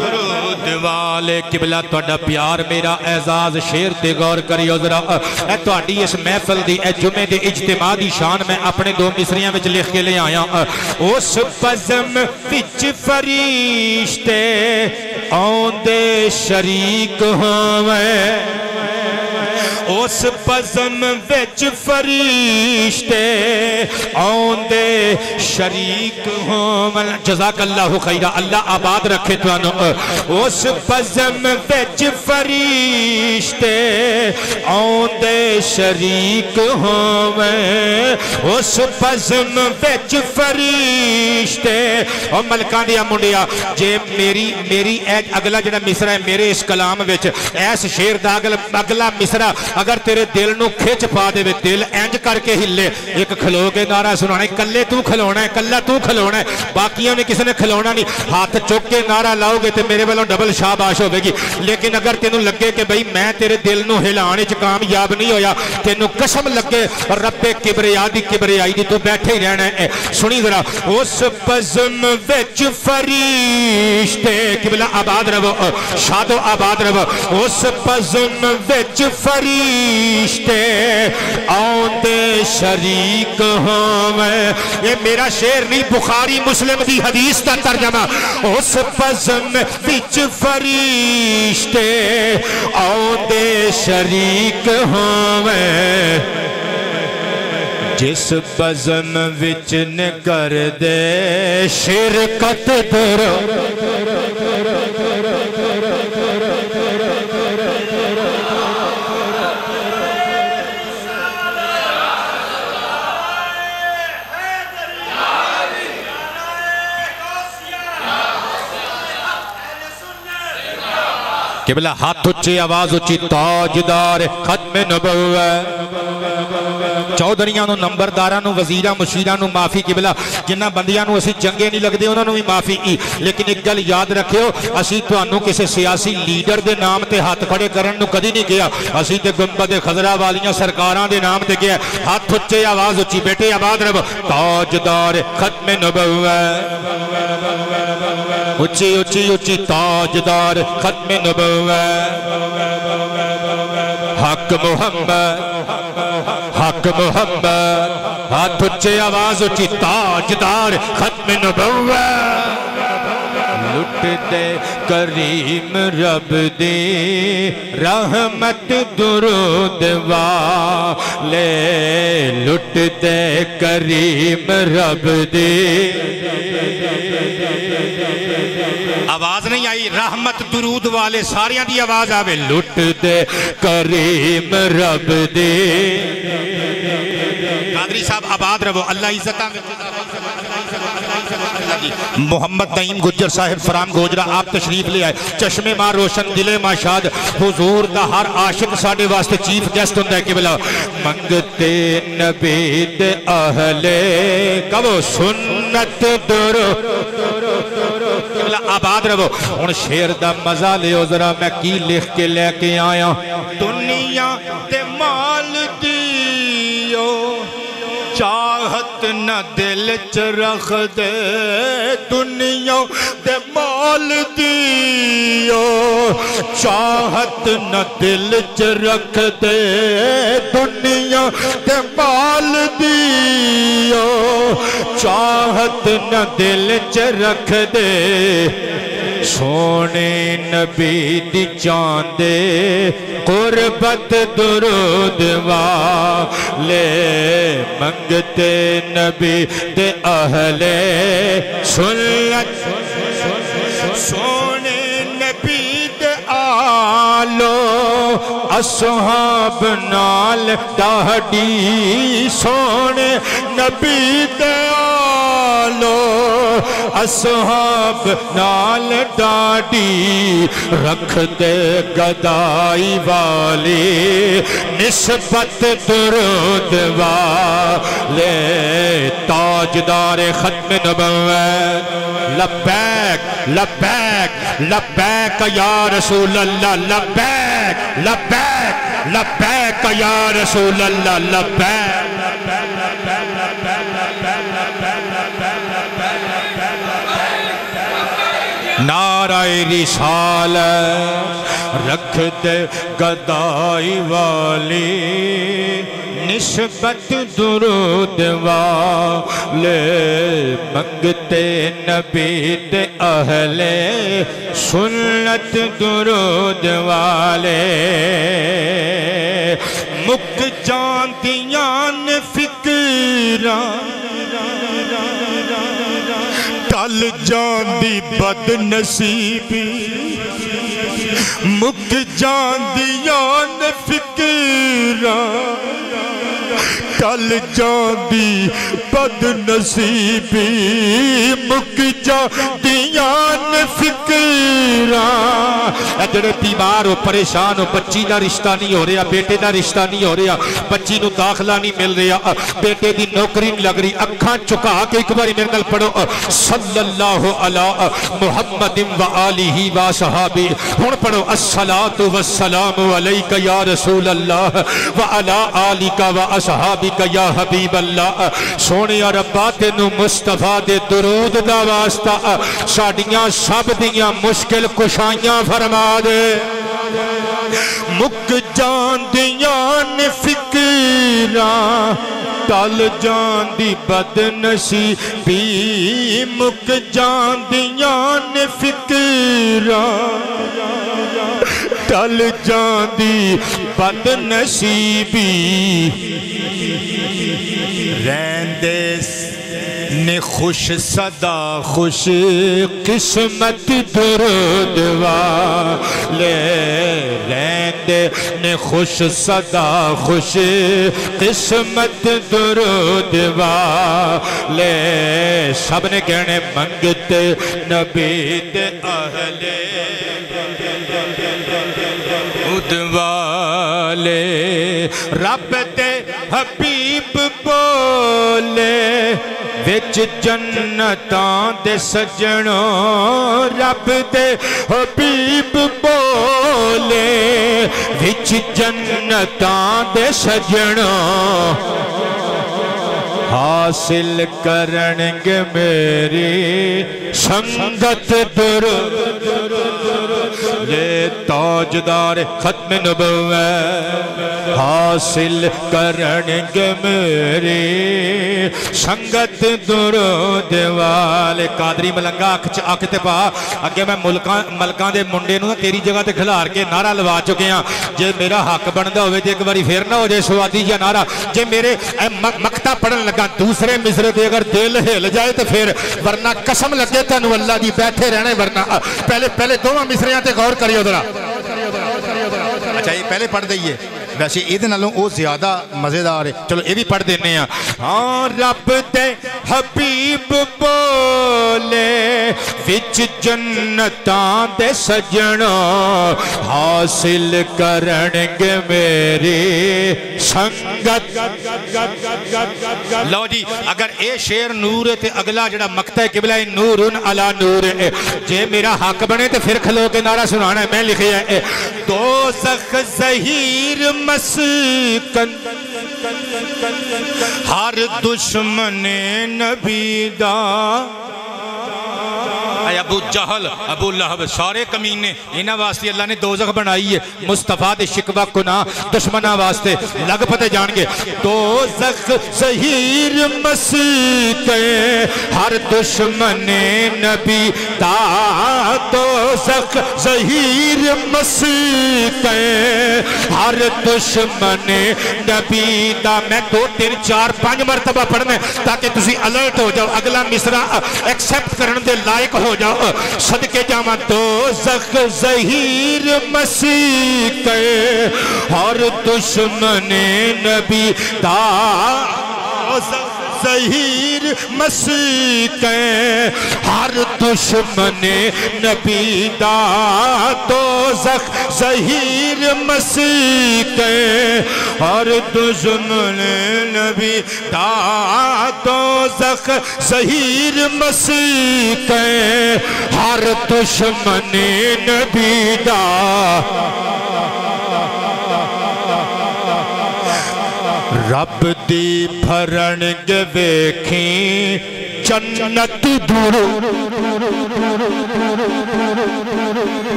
درود والے قبلہ توڑا پیار میرا اعزاز شیر تے غور کریو ذرا اے توڑی اس محفل دی اے جمعے دے اجتماع دی شان میں اپنے دو مصریاں وچ لکھ کے لے آیا اس بزم وچ فرشتے آندے شریک ہوئے اس بزم وچ فرشتے آندے شریک ہوں جزاک اللہ خیرہ اللہ آباد رکھے توانو اس بزم وچ فرشتے آندے شریک ہوں اس بزم وچ فرشتے اور ملکان دیا منڈیا جے میری اگلا جڑا مصرہ ہے میرے اس کلام وچ ایس شیر دا اگلا مصرہ اگر تیرے دل نو کھچ پا دے دل اینج کر کے ہلے ایک کھلو کے نعرہ سنانا ہے کلے تو کھلونا ہے کلہ تو کھلونا ہے باقیوں نے کسی نے کھلونا نہیں ہاتھ چوک کے نعرہ لاؤ گے تے میرے والوں ڈبل شاباش ہوئے گی لیکن اگر تینوں لگے کہ بھئی میں تیرے دل نو ہلانے چ کامیاب نہیں ہویا تینوں قسم لگے رب کبریائی دی تو بیٹھے ہی رہنا ہے سنی ذرا اس بزم وچ فرشتے قبلہ آباد رہو شادو آباد رہو اس بزم وچ فرشتے آندے شریک ہوئے یہ میرا شعر نہیں بخاری مسلم دی حدیث دا ترجمہ اس بزم وچ فرشتے آندے شریک ہوئے جس بزم وچ نے کر دے شرکت درو قبلہ ہاتھ اچھی آواز اچھی تاجدار ختم نبوت چودھریاں نو نمبرداراں نو وزیراں مشیراں نو معافی قبلہ جنہ بندیاں نو اسی جنگے نہیں لگ دے انہوں نے بھی معافی کی لیکن ایک گل یاد رکھیو اسی تو انہوں کسے سیاسی لیڈر دے نام تے ہاتھ کھڑے کرن نو کدی نہیں گیا اسی تے گنبد خضرہ والیاں سرکاراں دے نام تے گیا ہاتھ اچھے آواز اچھی بیٹے آباد رب تاجدار ختم نبوت اچھی اچھی اچھی تاجدار ختم نبوت حق محمد ہاتھ اچھے آواز اچھی تاجدار ختم نبوت لٹ دے کریم رب دی رحمت درود والے لٹ دے کریم رب دی آواز نہیں آئی رحمت درود والے ساریاں دی آواز آوے لٹ دے کریم رب دے قادری صاحب آباد رہو اللہ عزتہ میں محمد نعیم گجر صاحب فرام گوجرہ آپ تشریف لے آئے چشمے ماں روشن دلے ماں شاد حضور دا ہر عاشق ساڑھے واسطے چیف گیسٹ ہوندہ ہے کہ بلا منگتے نبی دے اہلے کبو سنت درو آباد رہو ان شیر دا مزہ لے ہو ذرا میں کی لکھ کے لے کے آیا دنیا تے مال دیو چاہت نہ دل چ رکھ دے دنیا تے مال دیو چاہت نہ دل چ رکھ دے دنیا تے مال دیو چاہت نہ دل چ رکھ دے سونے نبی دی چاندے قربت درود والے منگتے نبی دے اہلے سنت سونے نبی دے آلو اصحاب نال داڑھی سونے نبی دے آلو اصحاب نال ڈاڑی رکھ دے گدائی والی نسبت درود والے تاجدار ختم نبوت لبیک لبیک لبیک یا رسول اللہ لبیک لبیک لبیک یا رسول اللہ لبیک نعرہ رسالت رکھ دے گدائی والی نسبت درود والے منگتے نبی دے اہلے سنت درود والے مک جان دیان فکران ٹل جان دی بد نصیبی مک جان دیان فکران ٹل جان دی بد نصیبی مک جان دیان فکران جڑے بیمار ہو پریشان ہو بچی دا رشتہ نہیں ہو رہا بیٹے دا رشتہ نہیں ہو رہا بچی نو داخلہ نہیں مل رہا بیٹے دی نوکری نہیں لگ رہی اکھاں چکا کے ایک باری میرے نال پڑھو صلی اللہ علی محمد و آلہ و صحابی ہون پڑھو الصلاة والسلام علیکہ یا رسول اللہ و علی آلکہ و اصحابکہ یا حبیب اللہ سونے ربا تینو مصطفیٰ دے درود دا واسطہ ساڑیاں سب دیاں مشکل کشائیاں فرما دے مک جان دیان فکران ٹل جان دی بد نصیبی مک جان دیان فکران ٹل جان دی بد نصیبی رہندے نے خوش صدا خوش قسمت درود والے رہندے نے خوش صدا خوش قسمت درود والے سب نے کہنے منگتے نبی دے اہلے درود والے رب دے حبیب بولے وچ جنتاں دے سجنوں رب دے حبیب بولے وچ جنتاں دے سجنوں حاصل کرنگے میری سنگت درود لے تاجدار ختم نبوت حاصل کرنگے میری سنگت درود والے قادری ملنگا آکھتے پا اگے میں ملکان دے منڈے نو تیری جگہ تے کھلار کے نعرہ لوا چکے ہیں جے میرا حق بندہ ہوئے تے ایک باری پھر نہ ہو جائے سوادی یا نعرہ جے میرے مکتہ پڑھن لگا دوسرے مصرے دے اگر دل ہل جائے تو پھر ورنہ قسم لگے تنو اللہ دی بیٹھے رہنے ورنہ پہلے دونوں مصریاں تے غور کریو ذرا اچھا یہ پہلے پڑھ دئیے ویسے یہ نالوں او زیادہ مزیدار ہے چلو یہ بھی پڑھ دینے ہیں ہاں رب دے حبیب بولے وچ جنتاں دے سجنوں حاصل کرنگے میری سنگت لو جی اگر اے شیر نور ہے تے اگلا جڑا مقطع قبلہ نورن علی نور ہے جے میرا حق بنے تے پھر کھلو کے نعرہ سنانا ہے میں لکھے ہے دوزخ زہیر مسکن ہر دشمن نبی دا اے ابو جہل ابو لہب سارے کمینے انہاں واسطے اللہ نے دوزخ بنائی ہے مصطفیٰ دے شکوہ گناہ دشمنہ واسطے لگ پتے جان گے دوزخ زہیر مسکن ہر دشمن نبی دا دوزخ زہیر مسکن ہر دشمن نبی دا میں 2 3 4 5 مرتبہ پڑھنے تاکہ تسی الرٹ ہو جاؤ اگلا مصرع ایکسپٹ کرنے دے لائق ہو جاؤ صدقے جامع دوزخ زہیر مسکن ہر دشمن نبی دا زہیر مسکن ہر دشمن نبی دا دوزخ زہیر مسکن ہر دشمن نبی دا دوزخ زہیر مسکن ہر دشمن نبی دا رب دی بھرنگ ویکھیں جنت دور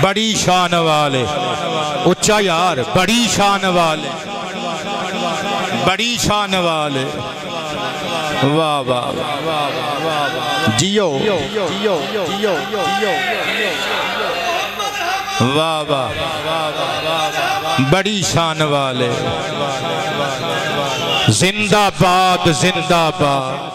بڑی شان والے اچھا یار بڑی شان والے بڑی شان والے واہ واہ جیو واہ واہ بڑی شان والے زندہ باد زندہ باد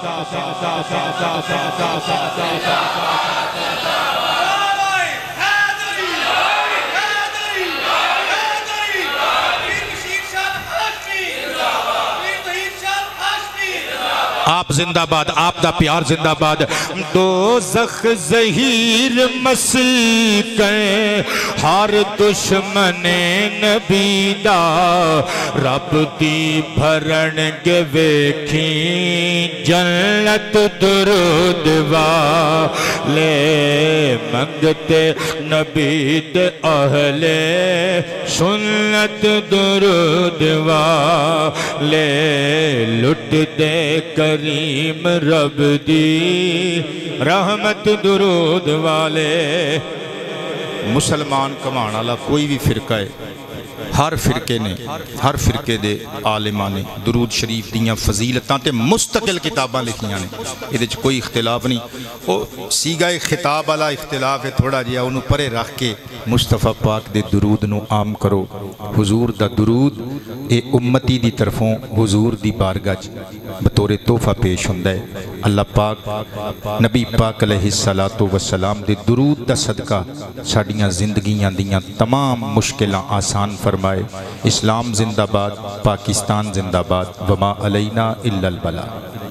آپ زندہ باد آپ دا پیار زندہ باد دوزخ زہیر مسکن ہر دشمن نبی دا رب دی بھرنگ ویکھیں جنت درود والے منگتے نبی دے اہل سنت درود والے لٹ دے کریم رب دی رحمت درود والے مسلمان کمان والا کوئی بھی فرقہ ہے ہر فرقے نے ہر فرقے دے عالماں نے درود شریف دیاں فضیلتاں تے مستقل کتاباں لکھیاں نے یہ کوئی اختلاف نہیں وہ سیگا خطاب والا اختلاف ہے تھوڑا جہا انہوں پرے رکھ کے مصطفیٰ پاک دے درود نو عام کرو حضور دا درود اے امتی دی طرفوں حضور دی بارگاہ بطور تحفہ پیش ہوندہ ہے اللہ پاک نبی پاک علیہ السلام دے درود دا صدقہ ساڑیاں زندگیاں دیاں تمام مشکلیں آسان فرمائے اسلام زندہ باد پاکستان زندہ باد وما علینا الا البلاغ